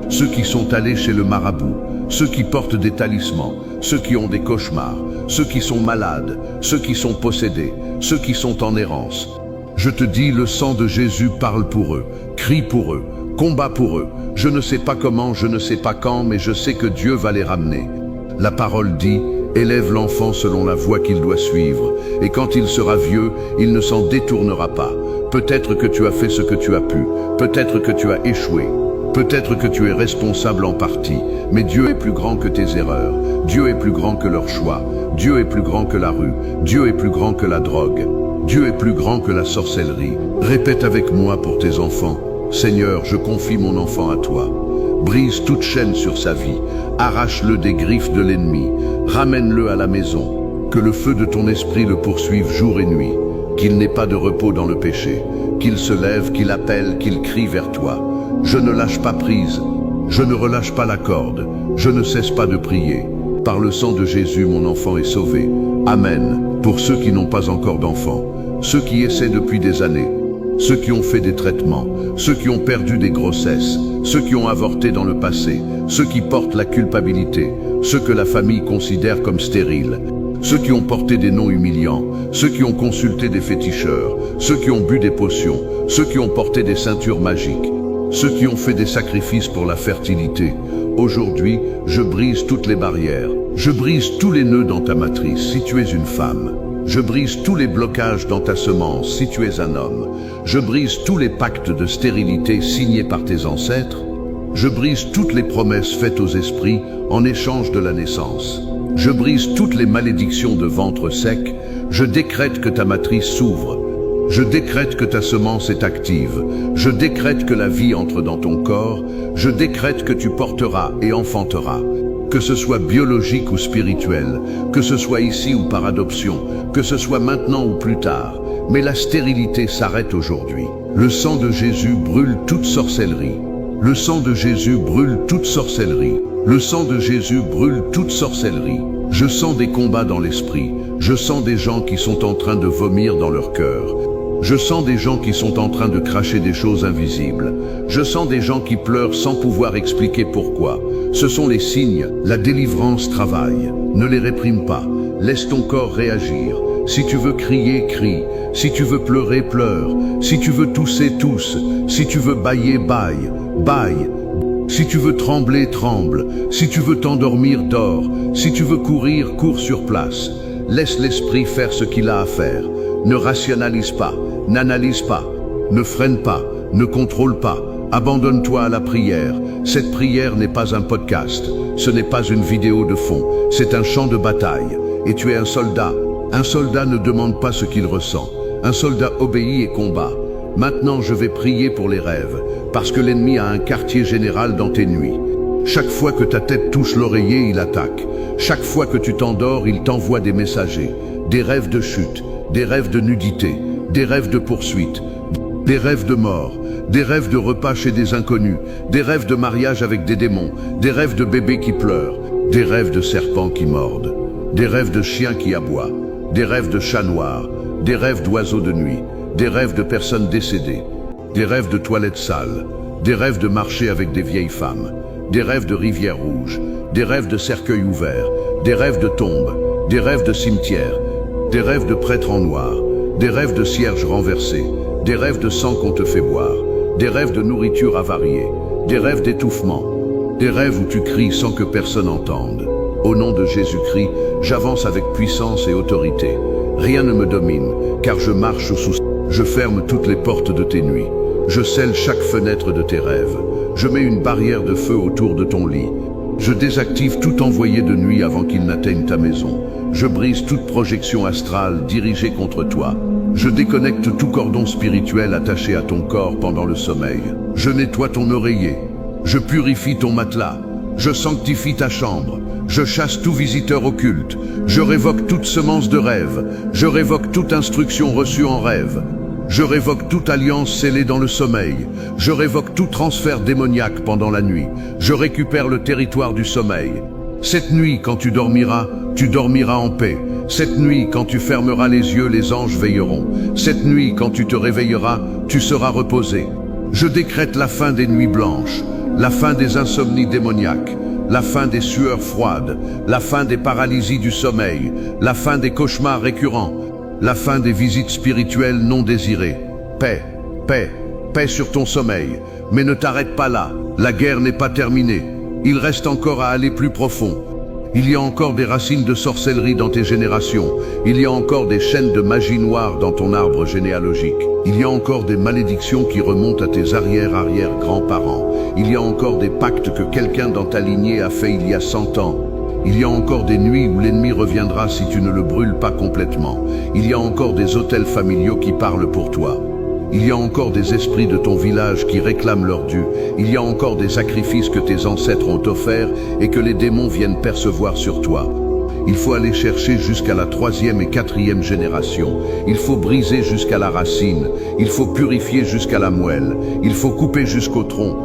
S1: ceux qui sont allés chez le marabout, ceux qui portent des talismans, ceux qui ont des cauchemars, ceux qui sont malades, ceux qui sont possédés, ceux qui sont en errance. Je te dis, le sang de Jésus parle pour eux, crie pour eux, combat pour eux. Je ne sais pas comment, je ne sais pas quand, mais je sais que Dieu va les ramener. La parole dit, élève l'enfant selon la voie qu'il doit suivre, et quand il sera vieux, il ne s'en détournera pas. Peut-être que tu as fait ce que tu as pu, peut-être que tu as échoué. Peut-être que tu es responsable en partie, mais Dieu est plus grand que tes erreurs. Dieu est plus grand que leurs choix. Dieu est plus grand que la rue. Dieu est plus grand que la drogue. Dieu est plus grand que la sorcellerie. Répète avec moi pour tes enfants. Seigneur, je confie mon enfant à toi. Brise toute chaîne sur sa vie. Arrache-le des griffes de l'ennemi. Ramène-le à la maison. Que le feu de ton esprit le poursuive jour et nuit. Qu'il n'ait pas de repos dans le péché. Qu'il se lève, qu'il appelle, qu'il crie vers toi. Je ne lâche pas prise, je ne relâche pas la corde, je ne cesse pas de prier. Par le sang de Jésus, mon enfant est sauvé. Amen. Pour ceux qui n'ont pas encore d'enfants, ceux qui essaient depuis des années, ceux qui ont fait des traitements, ceux qui ont perdu des grossesses, ceux qui ont avorté dans le passé, ceux qui portent la culpabilité, ceux que la famille considère comme stériles, ceux qui ont porté des noms humiliants, ceux qui ont consulté des féticheurs, ceux qui ont bu des potions, ceux qui ont porté des ceintures magiques, ceux qui ont fait des sacrifices pour la fertilité. Aujourd'hui, je brise toutes les barrières. Je brise tous les nœuds dans ta matrice si tu es une femme. Je brise tous les blocages dans ta semence si tu es un homme. Je brise tous les pactes de stérilité signés par tes ancêtres. Je brise toutes les promesses faites aux esprits en échange de la naissance. Je brise toutes les malédictions de ventre sec. Je décrète que ta matrice s'ouvre. Je décrète que ta semence est active. Je décrète que la vie entre dans ton corps. Je décrète que tu porteras et enfanteras. Que ce soit biologique ou spirituel, que ce soit ici ou par adoption, que ce soit maintenant ou plus tard. Mais la stérilité s'arrête aujourd'hui. Le sang de Jésus brûle toute sorcellerie. Le sang de Jésus brûle toute sorcellerie. Le sang de Jésus brûle toute sorcellerie. Je sens des combats dans l'esprit. Je sens des gens qui sont en train de vomir dans leur cœur. Je sens des gens qui sont en train de cracher des choses invisibles. Je sens des gens qui pleurent sans pouvoir expliquer pourquoi. Ce sont les signes. La délivrance travaille. Ne les réprime pas. Laisse ton corps réagir. Si tu veux crier, crie. Si tu veux pleurer, pleure. Si tu veux tousser, tousse. Si tu veux bâiller, bâille. Bâille. Si tu veux trembler, tremble. Si tu veux t'endormir, dors. Si tu veux courir, cours sur place. Laisse l'esprit faire ce qu'il a à faire. Ne rationalise pas, n'analyse pas, ne freine pas, Ne contrôle pas. Abandonne-toi à la prière. Cette prière n'est pas un podcast. Ce n'est pas une vidéo de fond. C'est un champ de bataille. Et tu es un soldat. Un soldat ne demande pas ce qu'il ressent. Un soldat obéit et combat. Maintenant, je vais prier pour les rêves, parce que l'ennemi a un quartier général dans tes nuits. Chaque fois que ta tête touche l'oreiller, il attaque. Chaque fois que tu t'endors, il t'envoie des messagers. Des rêves de chute, des rêves de nudité, des rêves de poursuite, des rêves de mort, des rêves de repas chez des inconnus, des rêves de mariage avec des démons, des rêves de bébés qui pleurent, des rêves de serpents qui mordent, des rêves de chiens qui aboient, des rêves de chats noirs, des rêves d'oiseaux de nuit, des rêves de personnes décédées, des rêves de toilettes sales, des rêves de marcher avec des vieilles femmes, des rêves de rivières rouges, des rêves de cercueils ouverts, des rêves de tombes, des rêves de cimetières, des rêves de prêtres en noir, des rêves de cierges renversés, des rêves de sang qu'on te fait boire, des rêves de nourriture avariée, des rêves d'étouffement, des rêves où tu cries sans que personne entende. Au nom de Jésus-Christ, j'avance avec puissance et autorité. Rien ne me domine, car je marche sous. Je ferme toutes les portes de tes nuits. Je scelle chaque fenêtre de tes rêves. Je mets une barrière de feu autour de ton lit. Je désactive tout envoyé de nuit avant qu'il n'atteigne ta maison. Je brise toute projection astrale dirigée contre toi. Je déconnecte tout cordon spirituel attaché à ton corps pendant le sommeil. Je nettoie ton oreiller. Je purifie ton matelas. Je sanctifie ta chambre. Je chasse tout visiteur occulte. Je révoque toute semence de rêve. Je révoque toute instruction reçue en rêve. Je révoque toute alliance scellée dans le sommeil. Je révoque tout transfert démoniaque pendant la nuit. Je récupère le territoire du sommeil. Cette nuit, quand tu dormiras en paix. Cette nuit, quand tu fermeras les yeux, les anges veilleront. Cette nuit, quand tu te réveilleras, tu seras reposé. Je décrète la fin des nuits blanches, la fin des insomnies démoniaques, la fin des sueurs froides, la fin des paralysies du sommeil, la fin des cauchemars récurrents, la fin des visites spirituelles non désirées. Paix, paix, paix sur ton sommeil. Mais ne t'arrête pas là, la guerre n'est pas terminée. Il reste encore à aller plus profond. Il y a encore des racines de sorcellerie dans tes générations. Il y a encore des chaînes de magie noire dans ton arbre généalogique. Il y a encore des malédictions qui remontent à tes arrière-arrière-grands-parents. Il y a encore des pactes que quelqu'un dans ta lignée a fait il y a 100 ans. Il y a encore des nuits où l'ennemi reviendra si tu ne le brûles pas complètement. Il y a encore des autels familiaux qui parlent pour toi. Il y a encore des esprits de ton village qui réclament leur dû. Il y a encore des sacrifices que tes ancêtres ont offerts et que les démons viennent percevoir sur toi. Il faut aller chercher jusqu'à la 3e et 4e génération. Il faut briser jusqu'à la racine. Il faut purifier jusqu'à la moelle. Il faut couper jusqu'au tronc.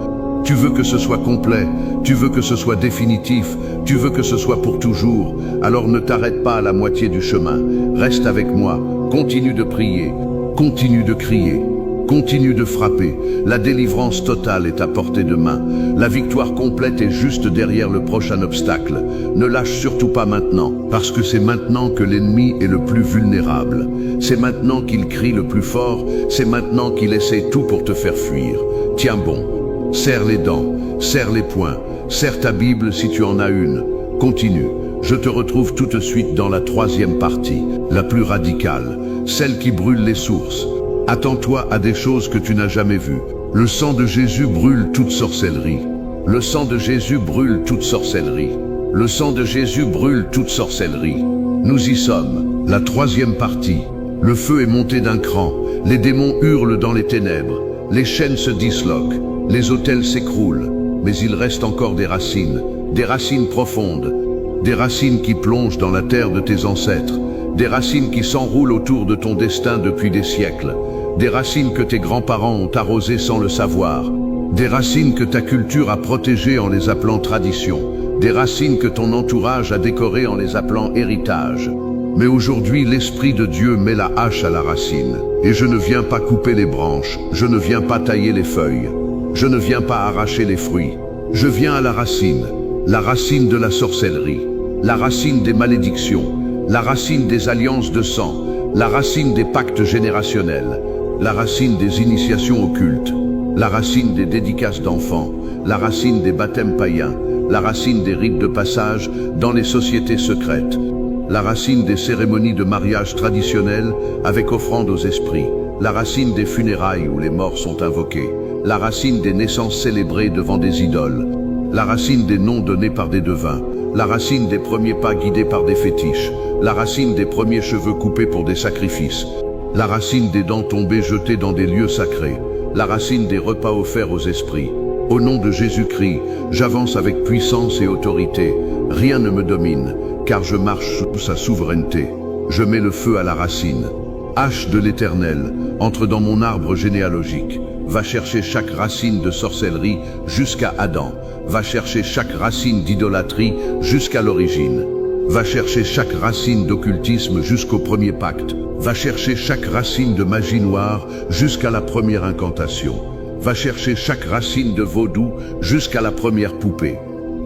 S1: Tu veux que ce soit complet, tu veux que ce soit définitif, tu veux que ce soit pour toujours. Alors ne t'arrête pas à la moitié du chemin. Reste avec moi, continue de prier, continue de crier. Continue de frapper, la délivrance totale est à portée de main. La victoire complète est juste derrière le prochain obstacle. Ne lâche surtout pas maintenant, parce que c'est maintenant que l'ennemi est le plus vulnérable. C'est maintenant qu'il crie le plus fort, c'est maintenant qu'il essaie tout pour te faire fuir. Tiens bon, serre les dents, serre les poings, serre ta Bible si tu en as une. Continue, je te retrouve tout de suite dans la 3e partie, la plus radicale, celle qui brûle les sources. Attends-toi à des choses que tu n'as jamais vues. Le sang de Jésus brûle toute sorcellerie. Le sang de Jésus brûle toute sorcellerie. Le sang de Jésus brûle toute sorcellerie. Nous y sommes, la 3e partie. Le feu est monté d'un cran. Les démons hurlent dans les ténèbres. Les chaînes se disloquent. Les autels s'écroulent. Mais il reste encore des racines profondes. Des racines qui plongent dans la terre de tes ancêtres. Des racines qui s'enroulent autour de ton destin depuis des siècles. Des racines que tes grands-parents ont arrosées sans le savoir. Des racines que ta culture a protégées en les appelant tradition. Des racines que ton entourage a décorées en les appelant héritage. Mais aujourd'hui, l'Esprit de Dieu met la hache à la racine. Et je ne viens pas couper les branches, je ne viens pas tailler les feuilles. Je ne viens pas arracher les fruits. Je viens à la racine de la sorcellerie, la racine des malédictions, la racine des alliances de sang, la racine des pactes générationnels, la racine des initiations occultes, la racine des dédicaces d'enfants, la racine des baptêmes païens, la racine des rites de passage dans les sociétés secrètes, la racine des cérémonies de mariage traditionnelles avec offrande aux esprits, la racine des funérailles où les morts sont invoqués, la racine des naissances célébrées devant des idoles, la racine des noms donnés par des devins, la racine des premiers pas guidés par des fétiches, la racine des premiers cheveux coupés pour des sacrifices, la racine des dents tombées jetées dans des lieux sacrés, la racine des repas offerts aux esprits. Au nom de Jésus-Christ, j'avance avec puissance et autorité. Rien ne me domine, car je marche sous sa souveraineté. Je mets le feu à la racine. Hache de l'Éternel, entre dans mon arbre généalogique. Va chercher chaque racine de sorcellerie jusqu'à Adam. Va chercher chaque racine d'idolâtrie jusqu'à l'origine. Va chercher chaque racine d'occultisme jusqu'au premier pacte. Va chercher chaque racine de magie noire jusqu'à la première incantation. Va chercher chaque racine de vaudou jusqu'à la première poupée.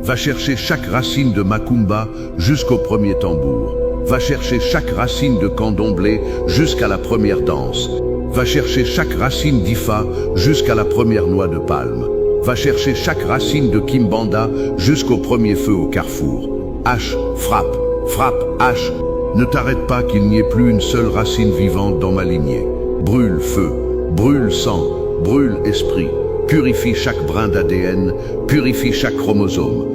S1: Va chercher chaque racine de macumba jusqu'au premier tambour. Va chercher chaque racine de candomblé jusqu'à la première danse. Va chercher chaque racine d'Ifa jusqu'à la première noix de palme. Va chercher chaque racine de Kimbanda jusqu'au premier feu au carrefour. Hache, frappe, frappe, hache. Ne t'arrête pas qu'il n'y ait plus une seule racine vivante dans ma lignée. Brûle feu, brûle sang, brûle esprit. Purifie chaque brin d'ADN, purifie chaque chromosome.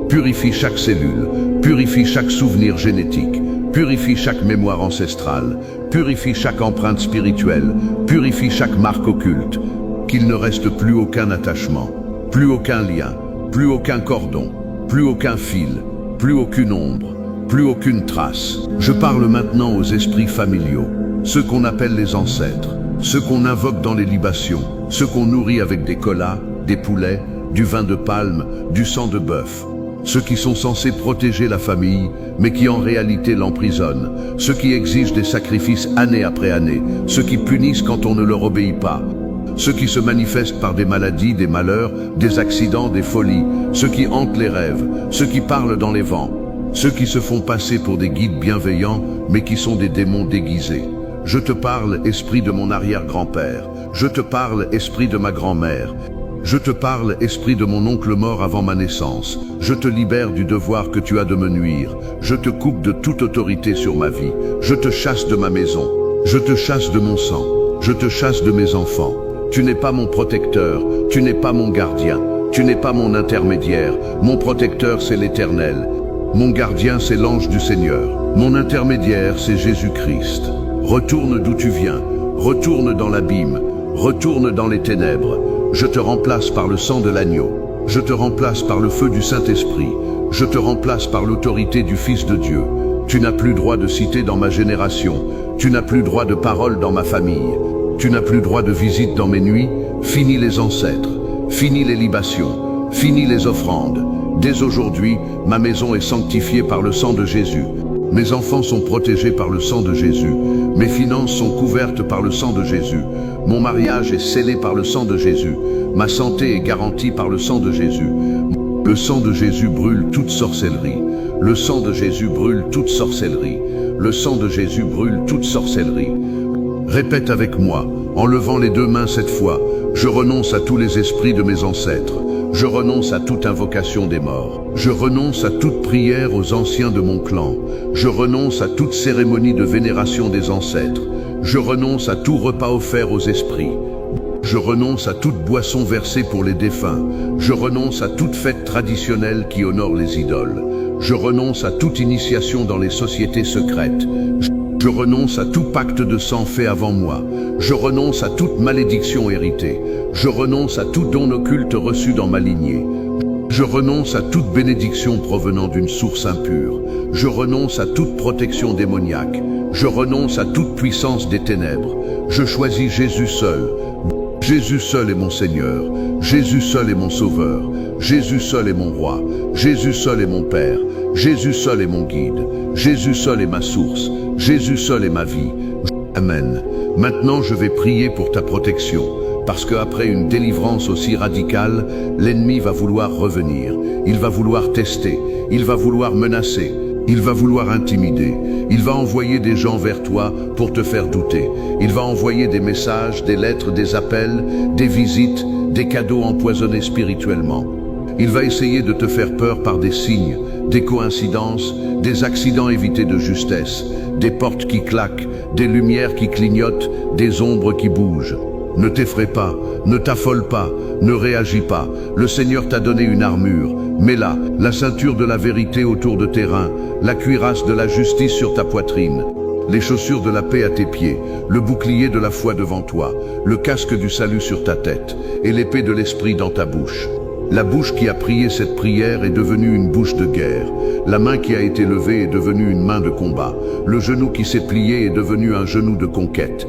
S1: Purifie chaque cellule, purifie chaque souvenir génétique. Purifie chaque mémoire ancestrale, purifie chaque empreinte spirituelle, purifie chaque marque occulte, qu'il ne reste plus aucun attachement, plus aucun lien, plus aucun cordon, plus aucun fil, plus aucune ombre, plus aucune trace. Je parle maintenant aux esprits familiaux, ceux qu'on appelle les ancêtres, ceux qu'on invoque dans les libations, ceux qu'on nourrit avec des colas, des poulets, du vin de palme, du sang de bœuf. Ceux qui sont censés protéger la famille, mais qui en réalité l'emprisonnent. Ceux qui exigent des sacrifices année après année. Ceux qui punissent quand on ne leur obéit pas. Ceux qui se manifestent par des maladies, des malheurs, des accidents, des folies. Ceux qui hantent les rêves. Ceux qui parlent dans les vents. Ceux qui se font passer pour des guides bienveillants, mais qui sont des démons déguisés. Je te parle, esprit de mon arrière-grand-père. Je te parle, esprit de ma grand-mère. Je te parle, esprit de mon oncle mort avant ma naissance. Je te libère du devoir que tu as de me nuire. Je te coupe de toute autorité sur ma vie. Je te chasse de ma maison. Je te chasse de mon sang. Je te chasse de mes enfants. Tu n'es pas mon protecteur. Tu n'es pas mon gardien. Tu n'es pas mon intermédiaire. Mon protecteur, c'est l'Éternel. Mon gardien, c'est l'ange du Seigneur. Mon intermédiaire, c'est Jésus-Christ. Retourne d'où tu viens. Retourne dans l'abîme. Retourne dans les ténèbres. Je te remplace par le sang de l'agneau. Je te remplace par le feu du Saint-Esprit. Je te remplace par l'autorité du Fils de Dieu. Tu n'as plus droit de cité dans ma génération. Tu n'as plus droit de parole dans ma famille. Tu n'as plus droit de visite dans mes nuits. Finis les ancêtres. Finis les libations. Finis les offrandes. Dès aujourd'hui, ma maison est sanctifiée par le sang de Jésus. Mes enfants sont protégés par le sang de Jésus. Mes finances sont couvertes par le sang de Jésus. Mon mariage est scellé par le sang de Jésus. Ma santé est garantie par le sang de Jésus. Le sang de Jésus brûle toute sorcellerie. Le sang de Jésus brûle toute sorcellerie. Le sang de Jésus brûle toute sorcellerie. Répète avec moi, en levant les deux mains cette fois, je renonce à tous les esprits de mes ancêtres. Je renonce à toute invocation des morts. Je renonce à toute prière aux anciens de mon clan. Je renonce à toute cérémonie de vénération des ancêtres. Je renonce à tout repas offert aux esprits. Je renonce à toute boisson versée pour les défunts. Je renonce à toute fête traditionnelle qui honore les idoles. Je renonce à toute initiation dans les sociétés secrètes. Je renonce à tout pacte de sang fait avant moi. Je renonce à toute malédiction héritée. Je renonce à tout don occulte reçu dans ma lignée. Je renonce à toute bénédiction provenant d'une source impure. Je renonce à toute protection démoniaque. Je renonce à toute puissance des ténèbres. Je choisis Jésus seul. Jésus seul est mon Seigneur. Jésus seul est mon Sauveur. Jésus seul est mon Roi. Jésus seul est mon Père. Jésus seul est mon guide. Jésus seul est ma source. Jésus seul est ma vie. Amen. Maintenant je vais prier pour ta protection, parce qu'après une délivrance aussi radicale, l'ennemi va vouloir revenir. Il va vouloir tester. Il va vouloir menacer. Il va vouloir intimider. Il va envoyer des gens vers toi pour te faire douter. Il va envoyer des messages, des lettres, des appels, des visites, des cadeaux empoisonnés spirituellement. Il va essayer de te faire peur par des signes, des coïncidences, des accidents évités de justesse, des portes qui claquent, des lumières qui clignotent, des ombres qui bougent. Ne t'effraie pas, ne t'affole pas, ne réagis pas. Le Seigneur t'a donné une armure. Mets-la, la ceinture de la vérité autour de tes reins, la cuirasse de la justice sur ta poitrine, les chaussures de la paix à tes pieds, le bouclier de la foi devant toi, le casque du salut sur ta tête et l'épée de l'esprit dans ta bouche. La bouche qui a prié cette prière est devenue une bouche de guerre. La main qui a été levée est devenue une main de combat. Le genou qui s'est plié est devenu un genou de conquête.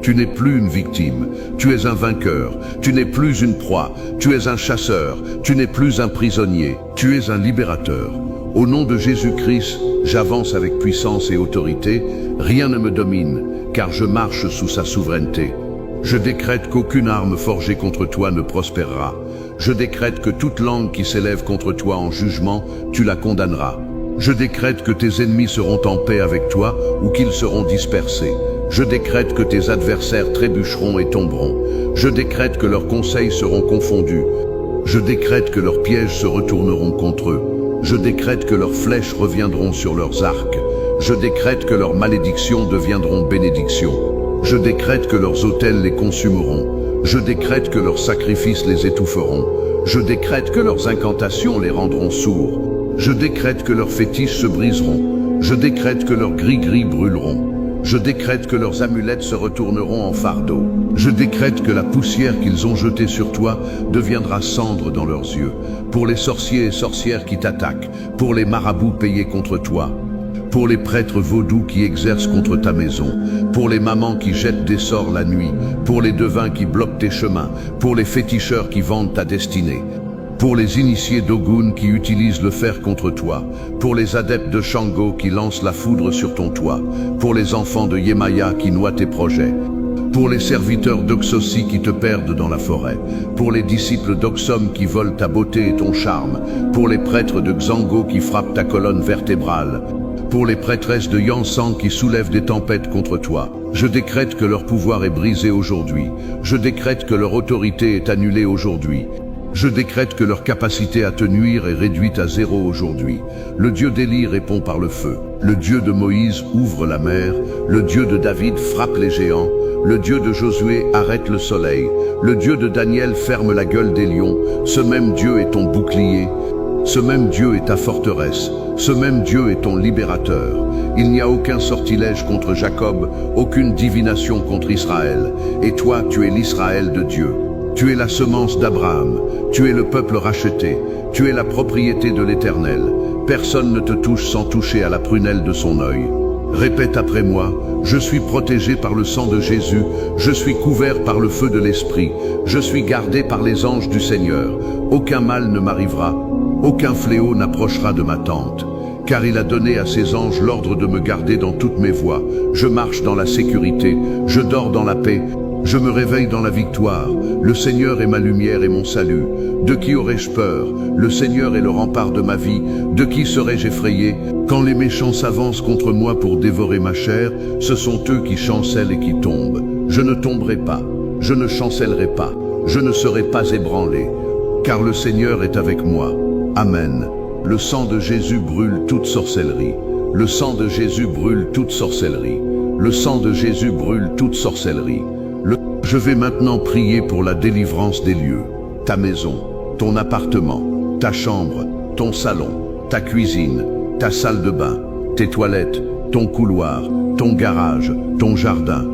S1: Tu n'es plus une victime, tu es un vainqueur, tu n'es plus une proie, tu es un chasseur, tu n'es plus un prisonnier, tu es un libérateur. Au nom de Jésus-Christ, j'avance avec puissance et autorité, rien ne me domine, car je marche sous sa souveraineté. Je décrète qu'aucune arme forgée contre toi ne prospérera. Je décrète que toute langue qui s'élève contre toi en jugement, tu la condamneras. Je décrète que tes ennemis seront en paix avec toi ou qu'ils seront dispersés. Je décrète que tes adversaires trébucheront et tomberont. Je décrète que leurs conseils seront confondus. Je décrète que leurs pièges se retourneront contre eux. Je décrète que leurs flèches reviendront sur leurs arcs. Je décrète que leurs malédictions deviendront bénédictions. Je décrète que leurs autels les consumeront. Je décrète que leurs sacrifices les étoufferont. Je décrète que leurs incantations les rendront sourds. Je décrète que leurs fétiches se briseront. Je décrète que leurs gris-gris brûleront. Je décrète que leurs amulettes se retourneront en fardeau. Je décrète que la poussière qu'ils ont jetée sur toi deviendra cendre dans leurs yeux. Pour les sorciers et sorcières qui t'attaquent, pour les marabouts payés contre toi, pour les prêtres vaudous qui exercent contre ta maison, pour les mamans qui jettent des sorts la nuit, pour les devins qui bloquent tes chemins, pour les féticheurs qui vendent ta destinée, pour les initiés d'Ogun qui utilisent le fer contre toi, pour les adeptes de Shango qui lancent la foudre sur ton toit, pour les enfants de Yemaya qui noient tes projets, pour les serviteurs d'Oxosi qui te perdent dans la forêt, pour les disciples d'Oxum qui volent ta beauté et ton charme, pour les prêtres de Xango qui frappent ta colonne vertébrale, pour les prêtresses de Yansan qui soulèvent des tempêtes contre toi. Je décrète que leur pouvoir est brisé aujourd'hui. Je décrète que leur autorité est annulée aujourd'hui. Je décrète que leur capacité à te nuire est réduite à zéro aujourd'hui. Le Dieu d'Élie répond par le feu. Le Dieu de Moïse ouvre la mer. Le Dieu de David frappe les géants. Le Dieu de Josué arrête le soleil. Le Dieu de Daniel ferme la gueule des lions. Ce même Dieu est ton bouclier. Ce même Dieu est ta forteresse. Ce même Dieu est ton libérateur. Il n'y a aucun sortilège contre Jacob, aucune divination contre Israël. Et toi, tu es l'Israël de Dieu. Tu es la semence d'Abraham. Tu es le peuple racheté. Tu es la propriété de l'Éternel. Personne ne te touche sans toucher à la prunelle de son œil. Répète après moi, je suis protégé par le sang de Jésus, je suis couvert par le feu de l'Esprit, je suis gardé par les anges du Seigneur. Aucun mal ne m'arrivera, aucun fléau n'approchera de ma tente. Car il a donné à ses anges l'ordre de me garder dans toutes mes voies. Je marche dans la sécurité, je dors dans la paix, je me réveille dans la victoire. Le Seigneur est ma lumière et mon salut. De qui aurais-je peur? Le Seigneur est le rempart de ma vie. De qui serais-je effrayé? Quand les méchants s'avancent contre moi pour dévorer ma chair, ce sont eux qui chancellent et qui tombent. Je ne tomberai pas, je ne chancellerai pas, je ne serai pas ébranlé, car le Seigneur est avec moi. Amen. Le sang de Jésus brûle toute sorcellerie. Le sang de Jésus brûle toute sorcellerie. Le sang de Jésus brûle toute sorcellerie. Je vais maintenant prier pour la délivrance des lieux. Ta maison, ton appartement, ta chambre, ton salon, ta cuisine, ta salle de bain, tes toilettes, ton couloir, ton garage, ton jardin,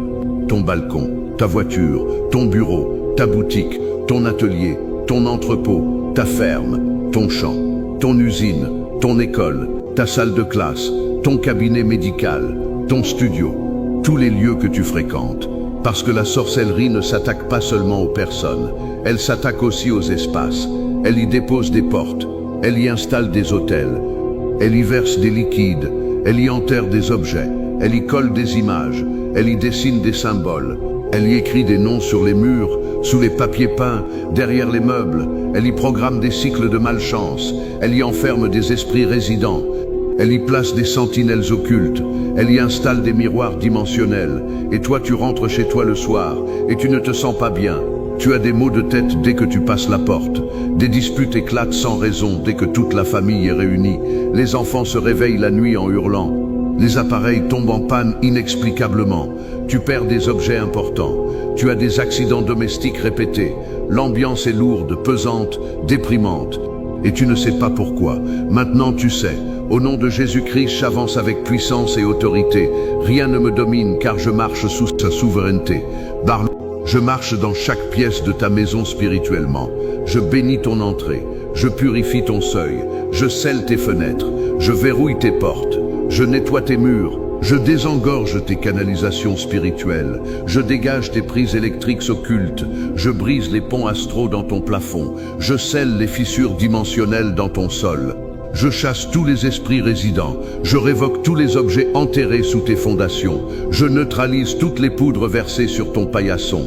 S1: ton balcon, ta voiture, ton bureau, ta boutique, ton atelier, ton entrepôt, ta ferme, ton champ, ton usine, ton école, ta salle de classe, ton cabinet médical, ton studio, tous les lieux que tu fréquentes. Parce que la sorcellerie ne s'attaque pas seulement aux personnes, elle s'attaque aussi aux espaces. Elle y dépose des portes, elle y installe des autels, elle y verse des liquides, elle y enterre des objets, elle y colle des images, elle y dessine des symboles, elle y écrit des noms sur les murs, sous les papiers peints, derrière les meubles, elle y programme des cycles de malchance, elle y enferme des esprits résidents, elle y place des sentinelles occultes, elle y installe des miroirs dimensionnels, et toi tu rentres chez toi le soir, et tu ne te sens pas bien. Tu as des maux de tête dès que tu passes la porte. Des disputes éclatent sans raison dès que toute la famille est réunie. Les enfants se réveillent la nuit en hurlant. Les appareils tombent en panne inexplicablement. Tu perds des objets importants. Tu as des accidents domestiques répétés. L'ambiance est lourde, pesante, déprimante. Et tu ne sais pas pourquoi. Maintenant tu sais. Au nom de Jésus-Christ, j'avance avec puissance et autorité. Rien ne me domine car je marche sous sa souveraineté. Je marche dans chaque pièce de ta maison spirituellement. Je bénis ton entrée. Je purifie ton seuil. Je scelle tes fenêtres. Je verrouille tes portes. Je nettoie tes murs. Je désengorge tes canalisations spirituelles. Je dégage tes prises électriques occultes. Je brise les ponts astraux dans ton plafond. Je scelle les fissures dimensionnelles dans ton sol. Je chasse tous les esprits résidents. Je révoque tous les objets enterrés sous tes fondations. Je neutralise toutes les poudres versées sur ton paillasson.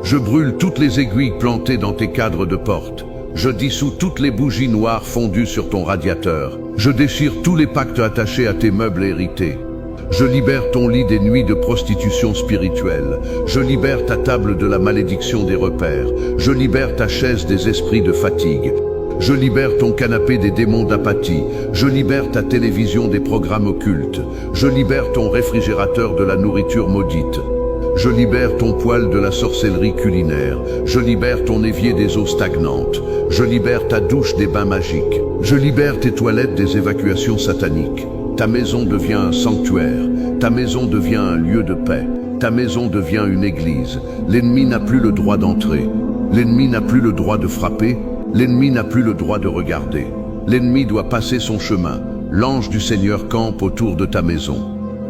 S1: Je brûle toutes les aiguilles plantées dans tes cadres de porte. Je dissous toutes les bougies noires fondues sur ton radiateur. Je déchire tous les pactes attachés à tes meubles hérités. Je libère ton lit des nuits de prostitution spirituelle. Je libère ta table de la malédiction des repères. Je libère ta chaise des esprits de fatigue. Je libère ton canapé des démons d'apathie. Je libère ta télévision des programmes occultes. Je libère ton réfrigérateur de la nourriture maudite. Je libère ton poêle de la sorcellerie culinaire. Je libère ton évier des eaux stagnantes. Je libère ta douche des bains magiques. Je libère tes toilettes des évacuations sataniques. Ta maison devient un sanctuaire. Ta maison devient un lieu de paix. Ta maison devient une église. L'ennemi n'a plus le droit d'entrer. L'ennemi n'a plus le droit de frapper. L'ennemi n'a plus le droit de regarder. L'ennemi doit passer son chemin. L'ange du Seigneur campe autour de ta maison.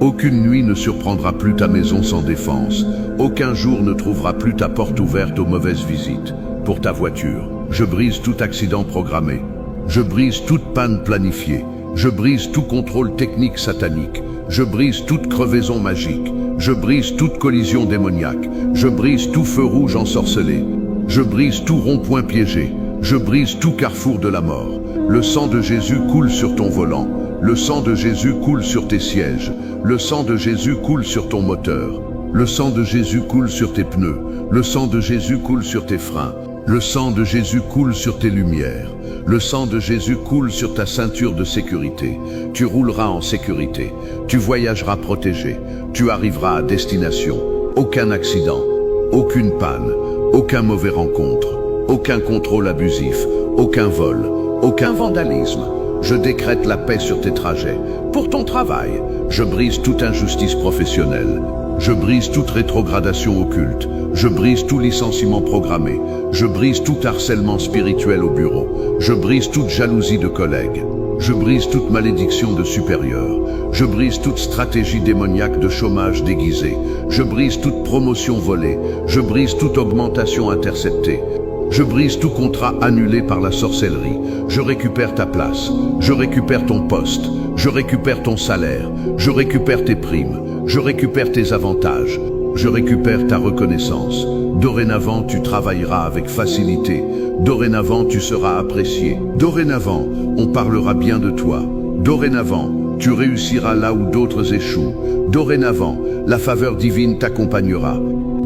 S1: Aucune nuit ne surprendra plus ta maison sans défense. Aucun jour ne trouvera plus ta porte ouverte aux mauvaises visites. Pour ta voiture, je brise tout accident programmé. Je brise toute panne planifiée. Je brise tout contrôle technique satanique. Je brise toute crevaison magique. Je brise toute collision démoniaque. Je brise tout feu rouge ensorcelé. Je brise tout rond-point piégé. Je brise tout carrefour de la mort. Le sang de Jésus coule sur ton volant. Le sang de Jésus coule sur tes sièges. Le sang de Jésus coule sur ton moteur. Le sang de Jésus coule sur tes pneus. Le sang de Jésus coule sur tes freins. Le sang de Jésus coule sur tes lumières. Le sang de Jésus coule sur ta ceinture de sécurité. Tu rouleras en sécurité. Tu voyageras protégé. Tu arriveras à destination. Aucun accident. Aucune panne. Aucun mauvais rencontre. Aucun contrôle abusif, aucun vol, aucun vandalisme. Je décrète la paix sur tes trajets. Pour ton travail, je brise toute injustice professionnelle. Je brise toute rétrogradation occulte. Je brise tout licenciement programmé. Je brise tout harcèlement spirituel au bureau. Je brise toute jalousie de collègues. Je brise toute malédiction de supérieurs. Je brise toute stratégie démoniaque de chômage déguisé. Je brise toute promotion volée. Je brise toute augmentation interceptée. Je brise tout contrat annulé par la sorcellerie. Je récupère ta place. Je récupère ton poste. Je récupère ton salaire. Je récupère tes primes. Je récupère tes avantages. Je récupère ta reconnaissance. Dorénavant, tu travailleras avec facilité. Dorénavant, tu seras apprécié. Dorénavant, on parlera bien de toi. Dorénavant, tu réussiras là où d'autres échouent. Dorénavant, la faveur divine t'accompagnera.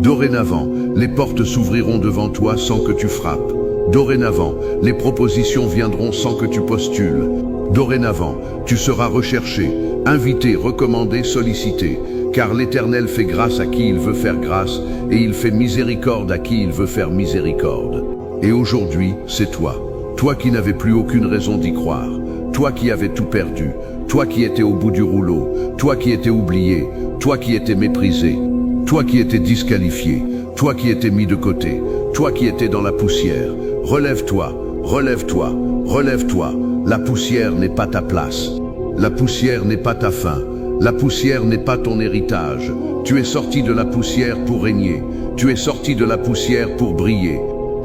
S1: Dorénavant, les portes s'ouvriront devant toi sans que tu frappes. Dorénavant, les propositions viendront sans que tu postules. Dorénavant, tu seras recherché, invité, recommandé, sollicité, car l'Éternel fait grâce à qui il veut faire grâce, et il fait miséricorde à qui il veut faire miséricorde. Et aujourd'hui, c'est toi. Toi qui n'avais plus aucune raison d'y croire. Toi qui avais tout perdu. Toi qui étais au bout du rouleau. Toi qui étais oublié. Toi qui étais méprisé. Toi qui étais disqualifié, toi qui étais mis de côté, toi qui étais dans la poussière, relève-toi, relève-toi, relève-toi. La poussière n'est pas ta place. La poussière n'est pas ta fin. La poussière n'est pas ton héritage. Tu es sorti de la poussière pour régner. Tu es sorti de la poussière pour briller.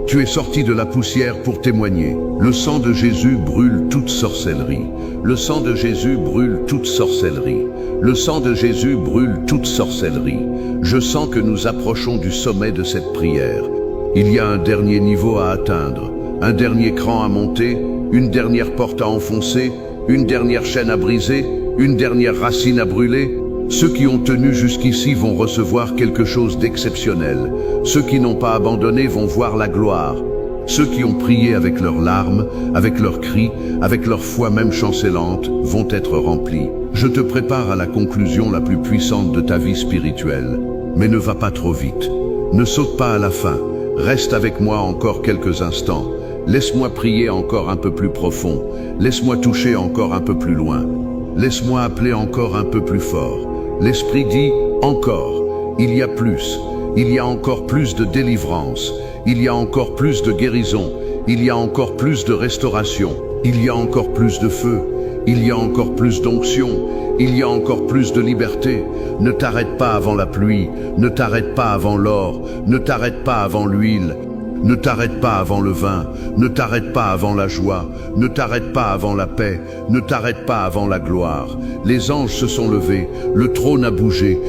S1: Tu es sorti de la poussière pour témoigner. Le sang de Jésus brûle toute sorcellerie. Le sang de Jésus brûle toute sorcellerie. Le sang de Jésus brûle toute sorcellerie. Je sens que nous approchons du sommet de cette prière. Il y a un dernier niveau à atteindre, un dernier cran à monter, une dernière porte à enfoncer, une dernière chaîne à briser, une dernière racine à brûler. Ceux qui ont tenu jusqu'ici vont recevoir quelque chose d'exceptionnel. Ceux qui n'ont pas abandonné vont voir la gloire. Ceux qui ont prié avec leurs larmes, avec leurs cris, avec leur foi même chancelante, vont être remplis. Je te prépare à la conclusion la plus puissante de ta vie spirituelle. mais ne va pas trop vite. Ne saute pas à la fin. Reste avec moi encore quelques instants. Laisse-moi prier encore un peu plus profond. Laisse-moi toucher encore un peu plus loin. Laisse-moi appeler encore un peu plus fort. L'Esprit dit encore. Il y a plus. Il y a encore plus de délivrance. Il y a encore plus de guérison. Il y a encore plus de restauration. Il y a encore plus de feu. Il y a encore plus d'onction. Il y a encore plus de liberté. Ne t'arrête pas avant la pluie. Ne t'arrête pas avant l'or. Ne t'arrête pas avant l'huile. Ne t'arrête pas avant le vin. Ne t'arrête pas avant la joie. Ne t'arrête pas avant la paix. Ne t'arrête pas avant la gloire. Les anges se sont levés. Le trône a bougé.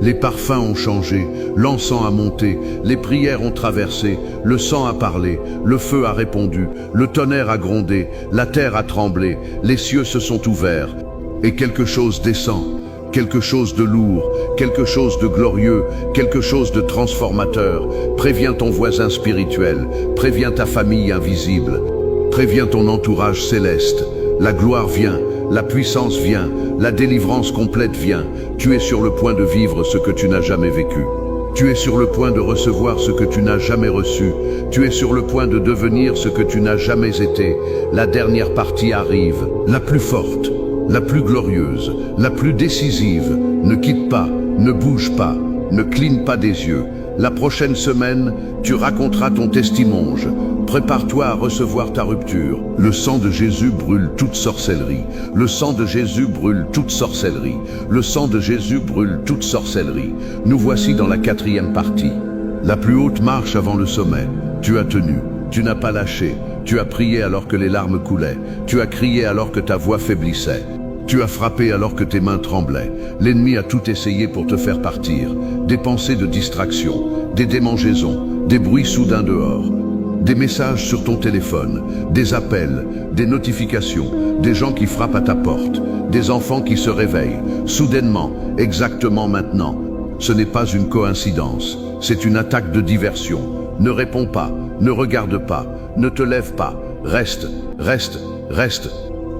S1: Les parfums ont changé, l'encens a monté, les prières ont traversé, le sang a parlé, le feu a répondu, le tonnerre a grondé, la terre a tremblé, les cieux se sont ouverts, et quelque chose descend, quelque chose de lourd, quelque chose de glorieux, quelque chose de transformateur. Préviens ton voisin spirituel, préviens ta famille invisible, préviens ton entourage céleste. La gloire vient, la puissance vient, la délivrance complète vient. Tu es sur le point de vivre ce que tu n'as jamais vécu. Tu es sur le point de recevoir ce que tu n'as jamais reçu. Tu es sur le point de devenir ce que tu n'as jamais été. La dernière partie arrive, la plus forte, la plus glorieuse, la plus décisive. Ne quitte pas, ne bouge pas, ne cligne pas des yeux. La prochaine semaine, tu raconteras ton testimonge. Prépare-toi à recevoir ta rupture. Le sang de Jésus brûle toute sorcellerie. Le sang de Jésus brûle toute sorcellerie. Le sang de Jésus brûle toute sorcellerie. Nous voici dans la 4e partie. La plus haute marche avant le sommet. Tu as tenu. Tu n'as pas lâché. Tu as prié alors que les larmes coulaient. Tu as crié alors que ta voix faiblissait. Tu as frappé alors que tes mains tremblaient. L'ennemi a tout essayé pour te faire partir. Des pensées de distraction, des démangeaisons, des bruits soudains dehors. Des messages sur ton téléphone, des appels, des notifications, des gens qui frappent à ta porte, des enfants qui se réveillent, soudainement, exactement maintenant. Ce n'est pas une coïncidence, c'est une attaque de diversion. Ne réponds pas, ne regarde pas, ne te lève pas, reste, reste, reste.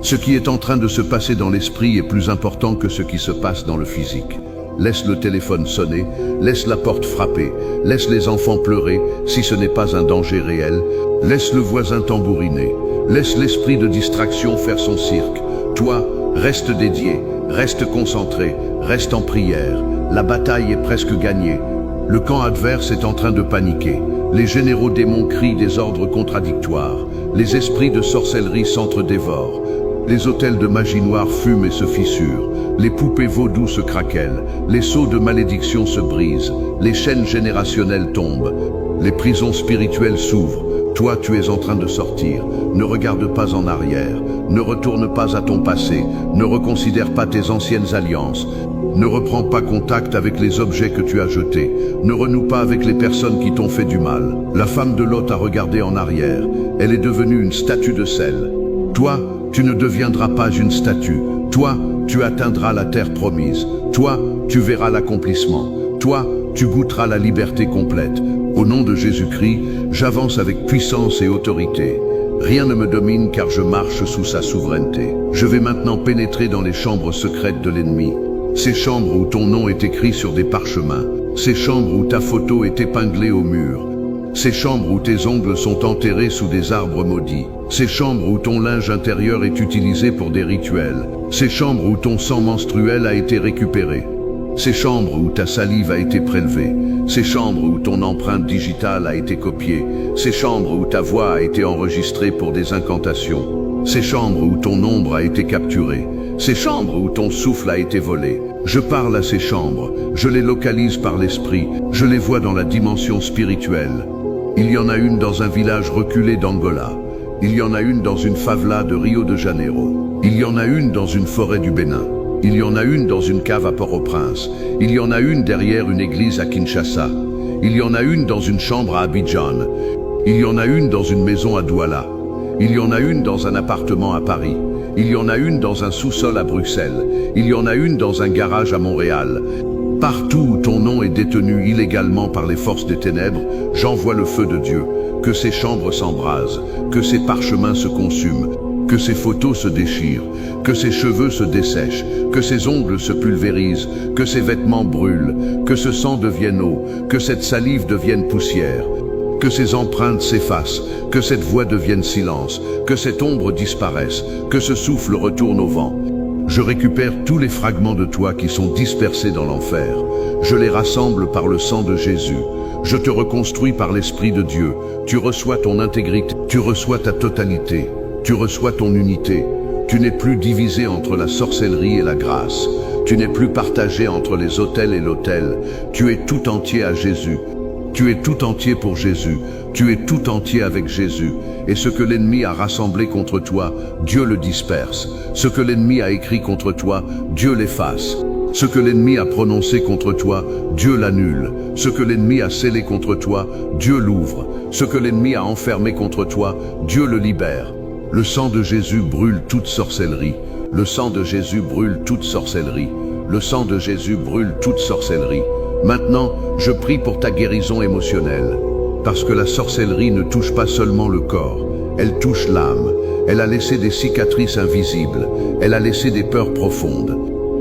S1: Ce qui est en train de se passer dans l'esprit est plus important que ce qui se passe dans le physique. Laisse le téléphone sonner, laisse la porte frapper, laisse les enfants pleurer si ce n'est pas un danger réel, laisse le voisin tambouriner, laisse l'esprit de distraction faire son cirque. Toi, reste dédié, reste concentré, reste en prière. La bataille est presque gagnée. Le camp adverse est en train de paniquer. Les généraux démons crient des ordres contradictoires. Les esprits de sorcellerie s'entre-dévorent. Les autels de magie noire fument et se fissurent. Les poupées vaudou se craquellent. Les sceaux de malédiction se brisent. Les chaînes générationnelles tombent. Les prisons spirituelles s'ouvrent. Toi, tu es en train de sortir. Ne regarde pas en arrière. Ne retourne pas à ton passé. Ne reconsidère pas tes anciennes alliances. Ne reprends pas contact avec les objets que tu as jetés. Ne renoue pas avec les personnes qui t'ont fait du mal. La femme de Lot a regardé en arrière. Elle est devenue une statue de sel. Toi, tu ne deviendras pas une statue. Toi, tu atteindras la terre promise. Toi, tu verras l'accomplissement. Toi, tu goûteras la liberté complète. Au nom de Jésus-Christ, j'avance avec puissance et autorité. Rien ne me domine car je marche sous sa souveraineté. Je vais maintenant pénétrer dans les chambres secrètes de l'ennemi. Ces chambres où ton nom est écrit sur des parchemins. Ces chambres où ta photo est épinglée au mur. Ces chambres où tes ongles sont enterrés sous des arbres maudits. Ces chambres où ton linge intérieur est utilisé pour des rituels. Ces chambres où ton sang menstruel a été récupéré. Ces chambres où ta salive a été prélevée. Ces chambres où ton empreinte digitale a été copiée. Ces chambres où ta voix a été enregistrée pour des incantations. Ces chambres où ton ombre a été capturée. Ces chambres où ton souffle a été volé. Je parle à ces chambres, je les localise par l'esprit, je les vois dans la dimension spirituelle. Il y en a une dans un village reculé d'Angola. Il y en a une dans une favela de Rio de Janeiro. Il y en a une dans une forêt du Bénin. Il y en a une dans une cave à Port-au-Prince. Il y en a une derrière une église à Kinshasa. Il y en a une dans une chambre à Abidjan. Il y en a une dans une maison à Douala. Il y en a une dans un appartement à Paris. Il y en a une dans un sous-sol à Bruxelles. Il y en a une dans un garage à Montréal. Partout où ton nom est détenu illégalement par les forces des ténèbres, j'envoie le feu de Dieu. Que ces chambres s'embrasent, que ces parchemins se consument, que ses photos se déchirent, que ses cheveux se dessèchent, que ses ongles se pulvérisent, que ses vêtements brûlent, que ce sang devienne eau, que cette salive devienne poussière, que ces empreintes s'effacent, que cette voix devienne silence, que cette ombre disparaisse, que ce souffle retourne au vent. Je récupère tous les fragments de toi qui sont dispersés dans l'enfer. Je les rassemble par le sang de Jésus. Je te reconstruis par l'Esprit de Dieu. Tu reçois ton intégrité, tu reçois ta totalité, tu reçois ton unité. Tu n'es plus divisé entre la sorcellerie et la grâce. Tu n'es plus partagé entre les autels et l'autel. Tu es tout entier à Jésus. Tu es tout entier pour Jésus, tu es tout entier avec Jésus, et ce que l'ennemi a rassemblé contre toi, Dieu le disperse. Ce que l'ennemi a écrit contre toi, Dieu l'efface. Ce que l'ennemi a prononcé contre toi, Dieu l'annule. Ce que l'ennemi a scellé contre toi, Dieu l'ouvre. Ce que l'ennemi a enfermé contre toi, Dieu le libère. Le sang de Jésus brûle toute sorcellerie. Le sang de Jésus brûle toute sorcellerie. Le sang de Jésus brûle toute sorcellerie. Maintenant, je prie pour ta guérison émotionnelle, parce que la sorcellerie ne touche pas seulement le corps, elle touche l'âme. Elle a laissé des cicatrices invisibles, elle a laissé des peurs profondes,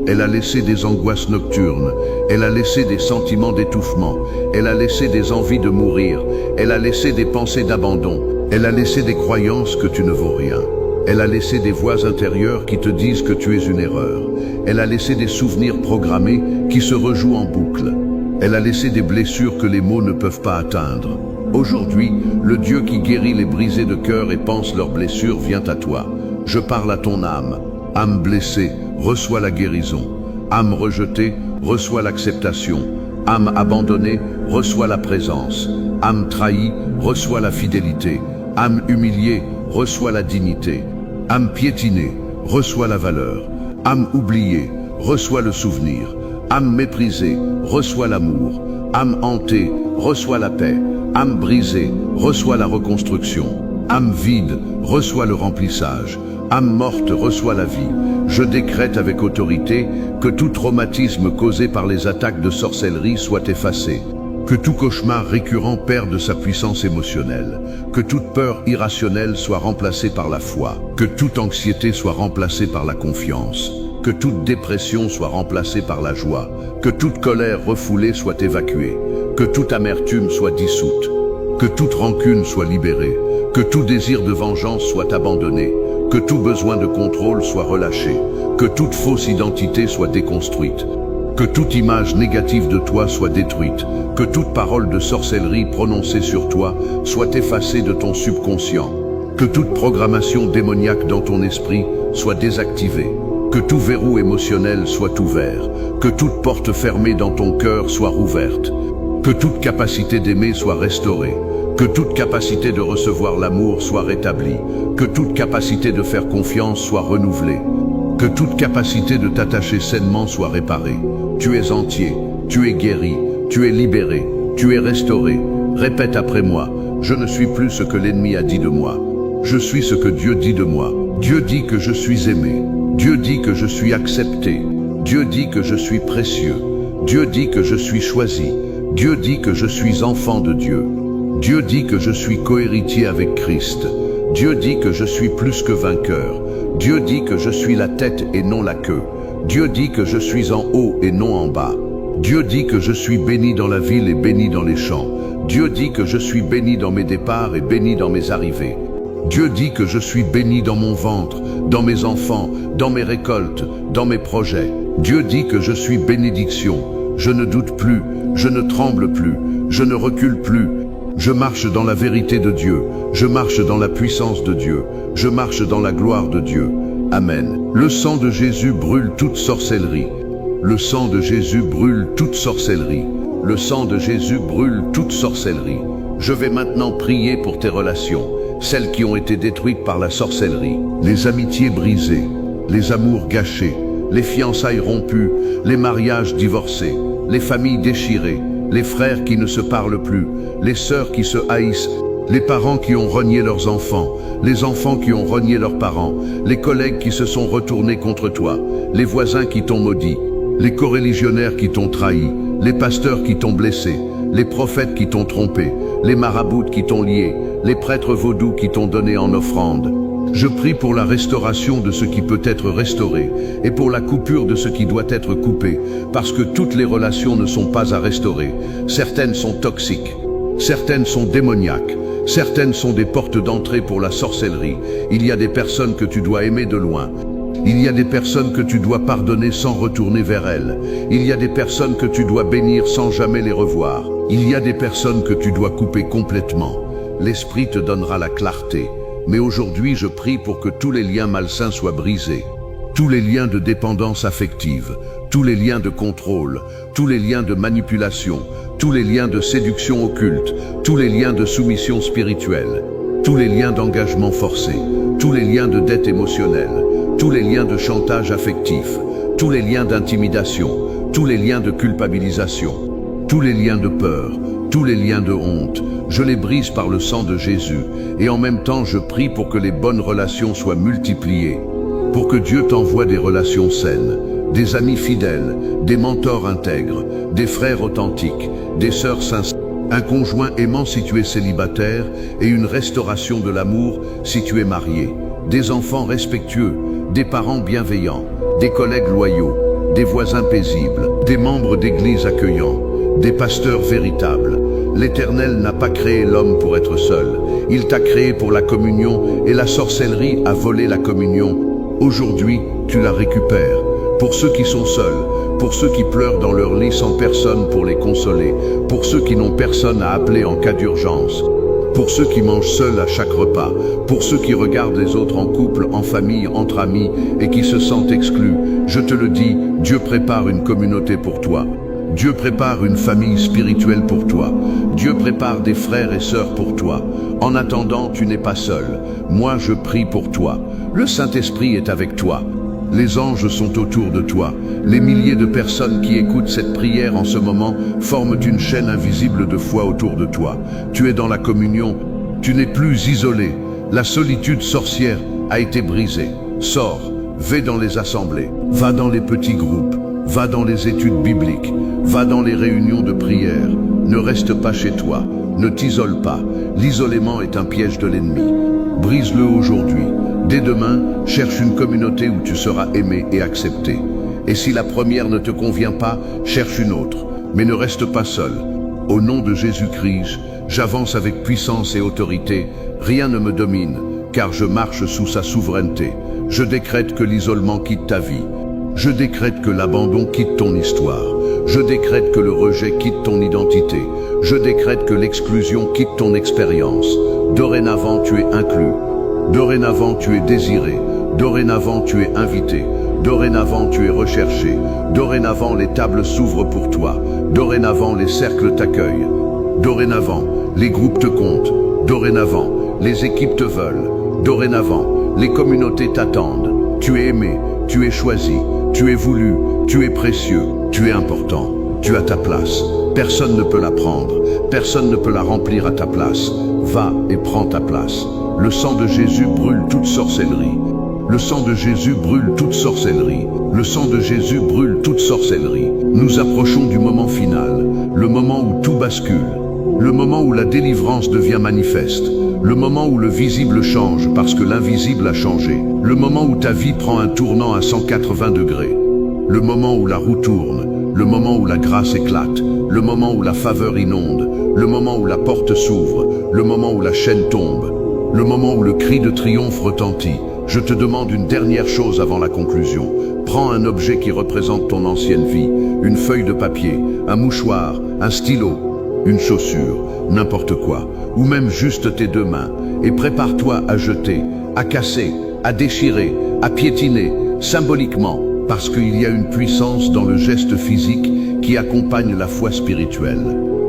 S1: elle a laissé des angoisses nocturnes, elle a laissé des sentiments d'étouffement, elle a laissé des envies de mourir, elle a laissé des pensées d'abandon, elle a laissé des croyances que tu ne vaux rien. Elle a laissé des voix intérieures qui te disent que tu es une erreur. Elle a laissé des souvenirs programmés qui se rejouent en boucle. Elle a laissé des blessures que les mots ne peuvent pas atteindre. Aujourd'hui, le Dieu qui guérit les brisés de cœur et pense leurs blessures vient à toi. Je parle à ton âme. Âme blessée, reçois la guérison. Âme rejetée, reçois l'acceptation. Âme abandonnée, reçois la présence. Âme trahie, reçois la fidélité. Âme humiliée, reçois la dignité. Âme piétinée, reçois la valeur. Âme oubliée, reçois le souvenir. Âme méprisée, reçois l'amour. Âme hantée, reçois la paix. Âme brisée, reçois la reconstruction. Âme vide, reçois le remplissage. Âme morte, reçois la vie. Je décrète avec autorité que tout traumatisme causé par les attaques de sorcellerie soit effacé. Que tout cauchemar récurrent perde sa puissance émotionnelle. Que toute peur irrationnelle soit remplacée par la foi. Que toute anxiété soit remplacée par la confiance. Que toute dépression soit remplacée par la joie. Que toute colère refoulée soit évacuée. Que toute amertume soit dissoute. Que toute rancune soit libérée. Que tout désir de vengeance soit abandonné. Que tout besoin de contrôle soit relâché. Que toute fausse identité soit déconstruite. Que toute image négative de toi soit détruite. Que toute parole de sorcellerie prononcée sur toi soit effacée de ton subconscient. Que toute programmation démoniaque dans ton esprit soit désactivée. Que tout verrou émotionnel soit ouvert. Que toute porte fermée dans ton cœur soit rouverte. Que toute capacité d'aimer soit restaurée. Que toute capacité de recevoir l'amour soit rétablie. Que toute capacité de faire confiance soit renouvelée. Que toute capacité de t'attacher sainement soit réparée. Tu es entier, tu es guéri, tu es libéré, tu es restauré. Répète après moi, je ne suis plus ce que l'ennemi a dit de moi. Je suis ce que Dieu dit de moi. Dieu dit que je suis aimé. Dieu dit que je suis accepté. Dieu dit que je suis précieux. Dieu dit que je suis choisi. Dieu dit que je suis enfant de Dieu. Dieu dit que je suis cohéritier avec Christ. Dieu dit que je suis plus que vainqueur. Dieu dit que je suis la tête et non la queue. Dieu dit que je suis en haut et non en bas. Dieu dit que je suis béni dans la ville et béni dans les champs. Dieu dit que je suis béni dans mes départs et béni dans mes arrivées. Dieu dit que je suis béni dans mon ventre, dans mes enfants, dans mes récoltes, dans mes projets. Dieu dit que je suis bénédiction. Je ne doute plus, je ne tremble plus, je ne recule plus. Je marche dans la vérité de Dieu, je marche dans la puissance de Dieu, je marche dans la gloire de Dieu. Amen. Le sang de Jésus brûle toute sorcellerie. Le sang de Jésus brûle toute sorcellerie. Le sang de Jésus brûle toute sorcellerie. Je vais maintenant prier pour tes relations, celles qui ont été détruites par la sorcellerie. Les amitiés brisées, les amours gâchés, les fiançailles rompues, les mariages divorcés, les familles déchirées, les frères qui ne se parlent plus, les sœurs qui se haïssent, les parents qui ont renié leurs enfants, les enfants qui ont renié leurs parents, les collègues qui se sont retournés contre toi, les voisins qui t'ont maudit, les coreligionnaires qui t'ont trahi, les pasteurs qui t'ont blessé, les prophètes qui t'ont trompé, les marabouts qui t'ont lié, les prêtres vaudous qui t'ont donné en offrande. Je prie pour la restauration de ce qui peut être restauré et pour la coupure de ce qui doit être coupé, parce que toutes les relations ne sont pas à restaurer. Certaines sont toxiques, certaines sont démoniaques, certaines sont des portes d'entrée pour la sorcellerie. Il y a des personnes que tu dois aimer de loin. Il y a des personnes que tu dois pardonner sans retourner vers elles. Il y a des personnes que tu dois bénir sans jamais les revoir. Il y a des personnes que tu dois couper complètement. L'Esprit te donnera la clarté. Mais aujourd'hui, je prie pour que tous les liens malsains soient brisés. Tous les liens de dépendance affective, tous les liens de contrôle, tous les liens de manipulation, tous les liens de séduction occulte, tous les liens de soumission spirituelle, tous les liens d'engagement forcé, tous les liens de dette émotionnelle, tous les liens de chantage affectif, tous les liens d'intimidation, tous les liens de culpabilisation, tous les liens de peur, tous les liens de honte, je les brise par le sang de Jésus et en même temps je prie pour que les bonnes relations soient multipliées, pour que Dieu t'envoie des relations saines, des amis fidèles, des mentors intègres, des frères authentiques, des sœurs sincères, un conjoint aimant si tu es célibataire et une restauration de l'amour si tu es marié, des enfants respectueux, des parents bienveillants, des collègues loyaux, des voisins paisibles, des membres d'église accueillants, des pasteurs véritables. L'Éternel n'a pas créé l'homme pour être seul. Il t'a créé pour la communion et la sorcellerie a volé la communion. Aujourd'hui, tu la récupères. Pour ceux qui sont seuls, pour ceux qui pleurent dans leur lit sans personne pour les consoler, pour ceux qui n'ont personne à appeler en cas d'urgence, pour ceux qui mangent seuls à chaque repas, pour ceux qui regardent les autres en couple, en famille, entre amis et qui se sentent exclus, je te le dis, Dieu prépare une communauté pour toi. Dieu prépare une famille spirituelle pour toi. Dieu prépare des frères et sœurs pour toi. En attendant, tu n'es pas seul. Moi, je prie pour toi. Le Saint-Esprit est avec toi. Les anges sont autour de toi. Les milliers de personnes qui écoutent cette prière en ce moment forment une chaîne invisible de foi autour de toi. Tu es dans la communion. Tu n'es plus isolé. La solitude sorcière a été brisée. Sors, vais dans les assemblées, va dans les petits groupes, va dans les études bibliques, va dans les réunions de prière. Ne reste pas chez toi, ne t'isole pas. L'isolement est un piège de l'ennemi. Brise-le aujourd'hui. Dès demain, cherche une communauté où tu seras aimé et accepté. Et si la première ne te convient pas, cherche une autre. Mais ne reste pas seul. Au nom de Jésus-Christ, j'avance avec puissance et autorité. Rien ne me domine, car je marche sous sa souveraineté. Je décrète que l'isolement quitte ta vie. Je décrète que l'abandon quitte ton histoire. Je décrète que le rejet quitte ton identité. Je décrète que l'exclusion quitte ton expérience. Dorénavant, tu es inclus. Dorénavant, tu es désiré. Dorénavant, tu es invité. Dorénavant, tu es recherché. Dorénavant, les tables s'ouvrent pour toi. Dorénavant, les cercles t'accueillent. Dorénavant, les groupes te comptent. Dorénavant, les équipes te veulent. Dorénavant, les communautés t'attendent. Tu es aimé, tu es choisi, tu es voulu, tu es précieux, tu es important. Tu as ta place. Personne ne peut la prendre. Personne ne peut la remplir à ta place. Va et prends ta place. Le sang de Jésus brûle toute sorcellerie. Le sang de Jésus brûle toute sorcellerie. Le sang de Jésus brûle toute sorcellerie. Nous approchons du moment final, le moment où tout bascule, le moment où la délivrance devient manifeste, le moment où le visible change parce que l'invisible a changé, le moment où ta vie prend un tournant à 180 degrés, le moment où la roue tourne, le moment où la grâce éclate, le moment où la faveur inonde, le moment où la porte s'ouvre, le moment où la chaîne tombe, le moment où le cri de triomphe retentit. Je te demande une dernière chose avant la conclusion. Prends un objet qui représente ton ancienne vie, une feuille de papier, un mouchoir, un stylo, une chaussure, n'importe quoi, ou même juste tes deux mains, et prépare-toi à jeter, à casser, à déchirer, à piétiner, symboliquement, parce qu'il y a une puissance dans le geste physique qui accompagne la foi spirituelle.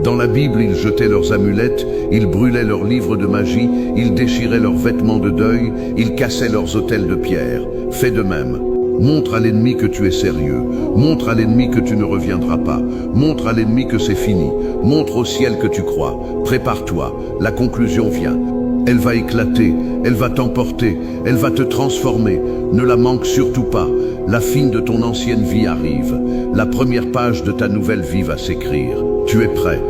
S1: Dans la Bible, ils jetaient leurs amulettes, ils brûlaient leurs livres de magie, ils déchiraient leurs vêtements de deuil, ils cassaient leurs autels de pierre. Fais de même. Montre à l'ennemi que tu es sérieux. Montre à l'ennemi que tu ne reviendras pas. Montre à l'ennemi que c'est fini. Montre au ciel que tu crois. Prépare-toi. La conclusion vient. Elle va éclater, elle va t'emporter, elle va te transformer. Ne la manque surtout pas. La fin de ton ancienne vie arrive. La première page de ta nouvelle vie va s'écrire. Tu es prêt.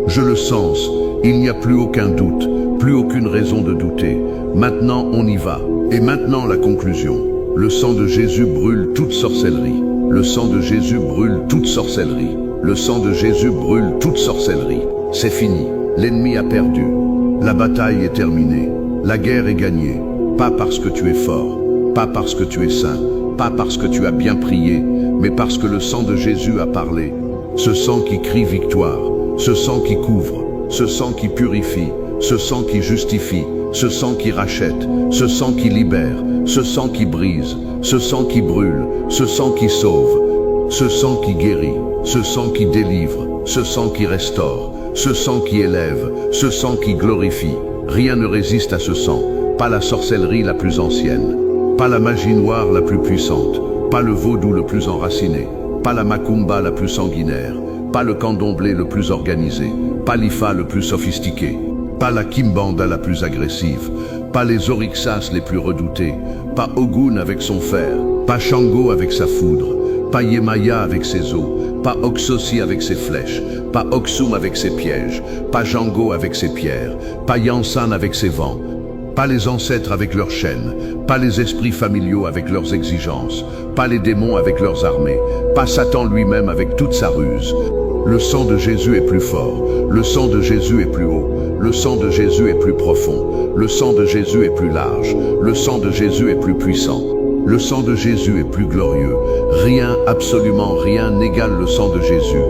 S1: Je le sens. Il n'y a plus aucun doute, plus aucune raison de douter. Maintenant, on y va. Et maintenant la conclusion. Le sang de Jésus brûle toute sorcellerie. Le sang de Jésus brûle toute sorcellerie. Le sang de Jésus brûle toute sorcellerie. C'est fini. L'ennemi a perdu. La bataille est terminée. La guerre est gagnée. Pas parce que tu es fort, pas parce que tu es saint, pas parce que tu as bien prié, mais parce que le sang de Jésus a parlé. Ce sang qui crie victoire, ce sang qui couvre, ce sang qui purifie, ce sang qui justifie, ce sang qui rachète, ce sang qui libère, ce sang qui brise, ce sang qui brûle, ce sang qui sauve, ce sang qui guérit, ce sang qui délivre, ce sang qui restaure, ce sang qui élève, ce sang qui glorifie. Rien ne résiste à ce sang, pas la sorcellerie la plus ancienne, pas la magie noire la plus puissante, pas le vaudou le plus enraciné, pas la macumba la plus sanguinaire, pas le candomblé le plus organisé, pas l'Ifa le plus sophistiqué, pas la Kimbanda la plus agressive, pas les Orixas les plus redoutés, pas Ogun avec son fer, pas Shango avec sa foudre, pas Yemaya avec ses os, pas Oxosi avec ses flèches, pas Oxum avec ses pièges, pas Jango avec ses pierres, pas Yansan avec ses vents, pas les ancêtres avec leurs chaînes, pas les esprits familiaux avec leurs exigences, pas les démons avec leurs armées, pas Satan lui-même avec toute sa ruse. Le sang de Jésus est plus fort, le sang de Jésus est plus haut, le sang de Jésus est plus profond, le sang de Jésus est plus large, le sang de Jésus est plus puissant. Le sang de Jésus est plus glorieux. Rien, absolument rien n'égale le sang de Jésus.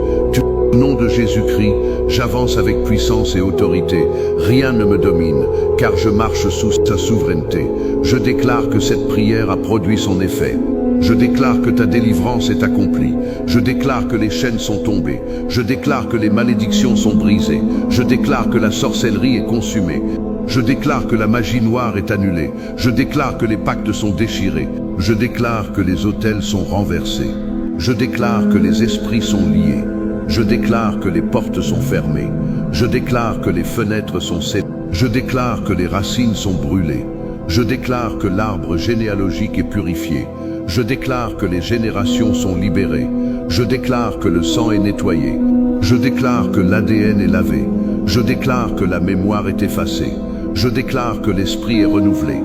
S1: Au nom de Jésus-Christ, j'avance avec puissance et autorité. Rien ne me domine, car je marche sous sa souveraineté. Je déclare que cette prière a produit son effet. Je déclare que ta délivrance est accomplie. Je déclare que les chaînes sont tombées. Je déclare que les malédictions sont brisées. Je déclare que la sorcellerie est consumée. Je déclare que la magie noire est annulée. Je déclare que les pactes sont déchirés. Je déclare que les autels sont renversés. Je déclare que les esprits sont liés. Je déclare que les portes sont fermées. Je déclare que les fenêtres sont scellées. Je déclare que les racines sont brûlées. Je déclare que l'arbre généalogique est purifié. Je déclare que les générations sont libérées. Je déclare que le sang est nettoyé. Je déclare que l'ADN est lavé. Je déclare que la mémoire est effacée. Je déclare que l'esprit est renouvelé.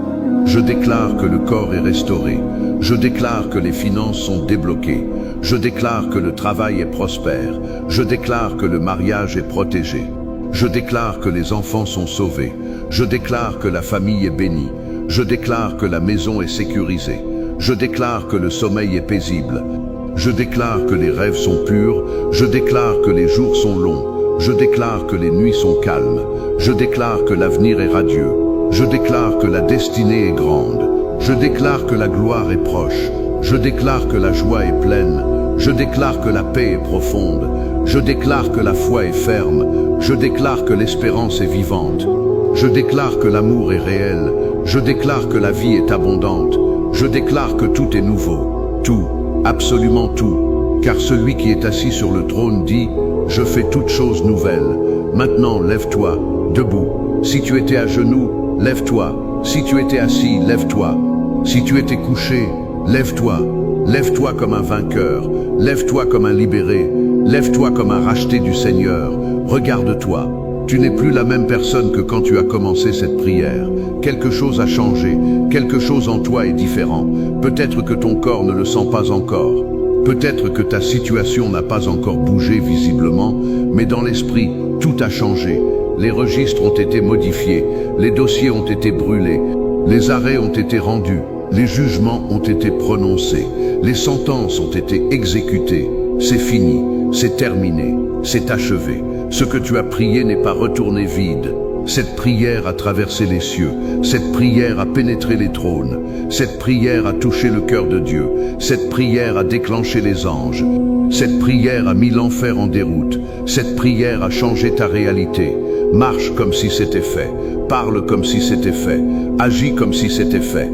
S1: Je déclare que le corps est restauré. Je déclare que les finances sont débloquées. Je déclare que le travail est prospère. Je déclare que le mariage est protégé. Je déclare que les enfants sont sauvés. Je déclare que la famille est bénie. Je déclare que la maison est sécurisée. Je déclare que le sommeil est paisible. Je déclare que les rêves sont purs. Je déclare que les jours sont longs. Je déclare que les nuits sont calmes. Je déclare que l'avenir est radieux. Je déclare que la destinée est grande. Je déclare que la gloire est proche. Je déclare que la joie est pleine. Je déclare que la paix est profonde. Je déclare que la foi est ferme. Je déclare que l'espérance est vivante. Je déclare que l'amour est réel. Je déclare que la vie est abondante. Je déclare que tout est nouveau. Tout, absolument tout. Car celui qui est assis sur le trône dit « Je fais toutes choses nouvelles. Maintenant, lève-toi, debout. Si tu étais à genoux, lève-toi. Si tu étais assis, lève-toi. Si tu étais couché, lève-toi. Lève-toi comme un vainqueur. Lève-toi comme un libéré. Lève-toi comme un racheté du Seigneur. Regarde-toi. Tu n'es plus la même personne que quand tu as commencé cette prière. Quelque chose a changé. Quelque chose en toi est différent. Peut-être que ton corps ne le sent pas encore. Peut-être que ta situation n'a pas encore bougé visiblement, mais dans l'esprit, tout a changé. Les registres ont été modifiés, les dossiers ont été brûlés, les arrêts ont été rendus, les jugements ont été prononcés, les sentences ont été exécutées. C'est fini, c'est terminé, c'est achevé. Ce que tu as prié n'est pas retourné vide. Cette prière a traversé les cieux, cette prière a pénétré les trônes, cette prière a touché le cœur de Dieu, cette prière a déclenché les anges, cette prière a mis l'enfer en déroute, cette prière a changé ta réalité. Marche comme si c'était fait, parle comme si c'était fait, agis comme si c'était fait.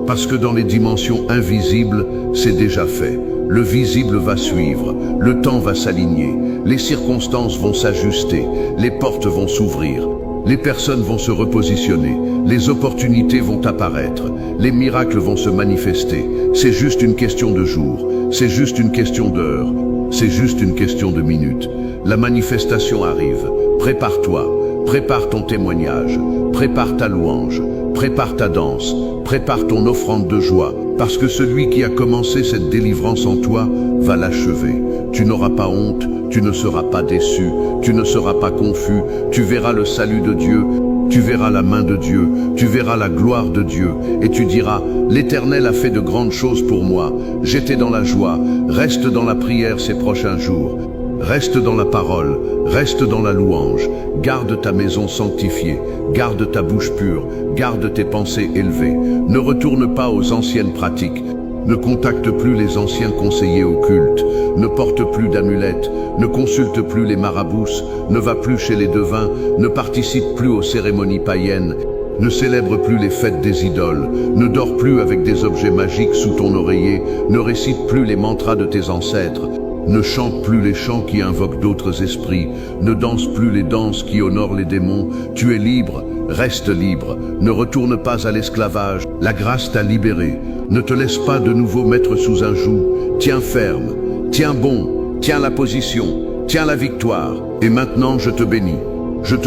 S1: Parce que dans les dimensions invisibles, c'est déjà fait. Le visible va suivre, le temps va s'aligner, les circonstances vont s'ajuster, les portes vont s'ouvrir. Les personnes vont se repositionner, les opportunités vont apparaître, les miracles vont se manifester. C'est juste une question de jours, c'est juste une question d'heures, c'est juste une question de minutes. La manifestation arrive, prépare-toi. Prépare ton témoignage, prépare ta louange, prépare ta danse, prépare ton offrande de joie, parce que celui qui a commencé cette délivrance en toi va l'achever. Tu n'auras pas honte, tu ne seras pas déçu, tu ne seras pas confus, tu verras le salut de Dieu, tu verras la main de Dieu, tu verras la gloire de Dieu, et tu diras, l'Éternel a fait de grandes choses pour moi, j'étais dans la joie, reste dans la prière ces prochains jours. Reste dans la parole, reste dans la louange, garde ta maison sanctifiée, garde ta bouche pure, garde tes pensées élevées. Ne retourne pas aux anciennes pratiques, ne contacte plus les anciens conseillers occultes, ne porte plus d'amulettes, ne consulte plus les marabouts, ne va plus chez les devins, ne participe plus aux cérémonies païennes, ne célèbre plus les fêtes des idoles, ne dors plus avec des objets magiques sous ton oreiller, ne récite plus les mantras de tes ancêtres, ne chante plus les chants qui invoquent d'autres esprits, ne danse plus les danses qui honorent les démons. Tu es libre, reste libre, ne retourne pas à l'esclavage, la grâce t'a libéré. Ne te laisse pas de nouveau mettre sous un joug, tiens ferme, tiens bon, tiens la position, tiens la victoire. Et maintenant je te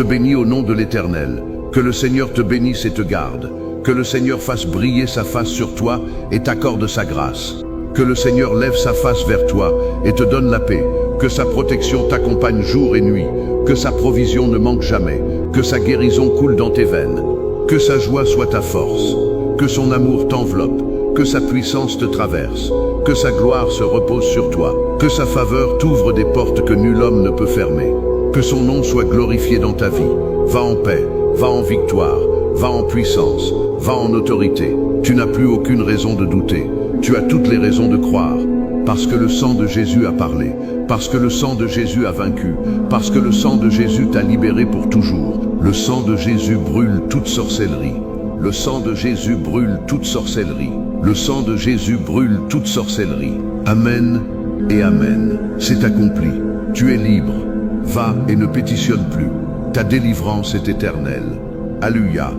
S1: bénis au nom de l'Éternel. Que le Seigneur te bénisse et te garde, que le Seigneur fasse briller sa face sur toi et t'accorde sa grâce. Que le Seigneur lève sa face vers toi et te donne la paix, que sa protection t'accompagne jour et nuit, que sa provision ne manque jamais, que sa guérison coule dans tes veines, que sa joie soit ta force, que son amour t'enveloppe, que sa puissance te traverse, que sa gloire se repose sur toi, que sa faveur t'ouvre des portes que nul homme ne peut fermer, que son nom soit glorifié dans ta vie. Va en paix, va en victoire, va en puissance, va en autorité. Tu n'as plus aucune raison de douter. Tu as toutes les raisons de croire, parce que le sang de Jésus a parlé, parce que le sang de Jésus a vaincu, parce que le sang de Jésus t'a libéré pour toujours. Le sang de Jésus brûle toute sorcellerie. Le sang de Jésus brûle toute sorcellerie. Le sang de Jésus brûle toute sorcellerie. Amen et Amen. C'est accompli. Tu es libre. Va et ne pétitionne plus. Ta délivrance est éternelle. Alléluia.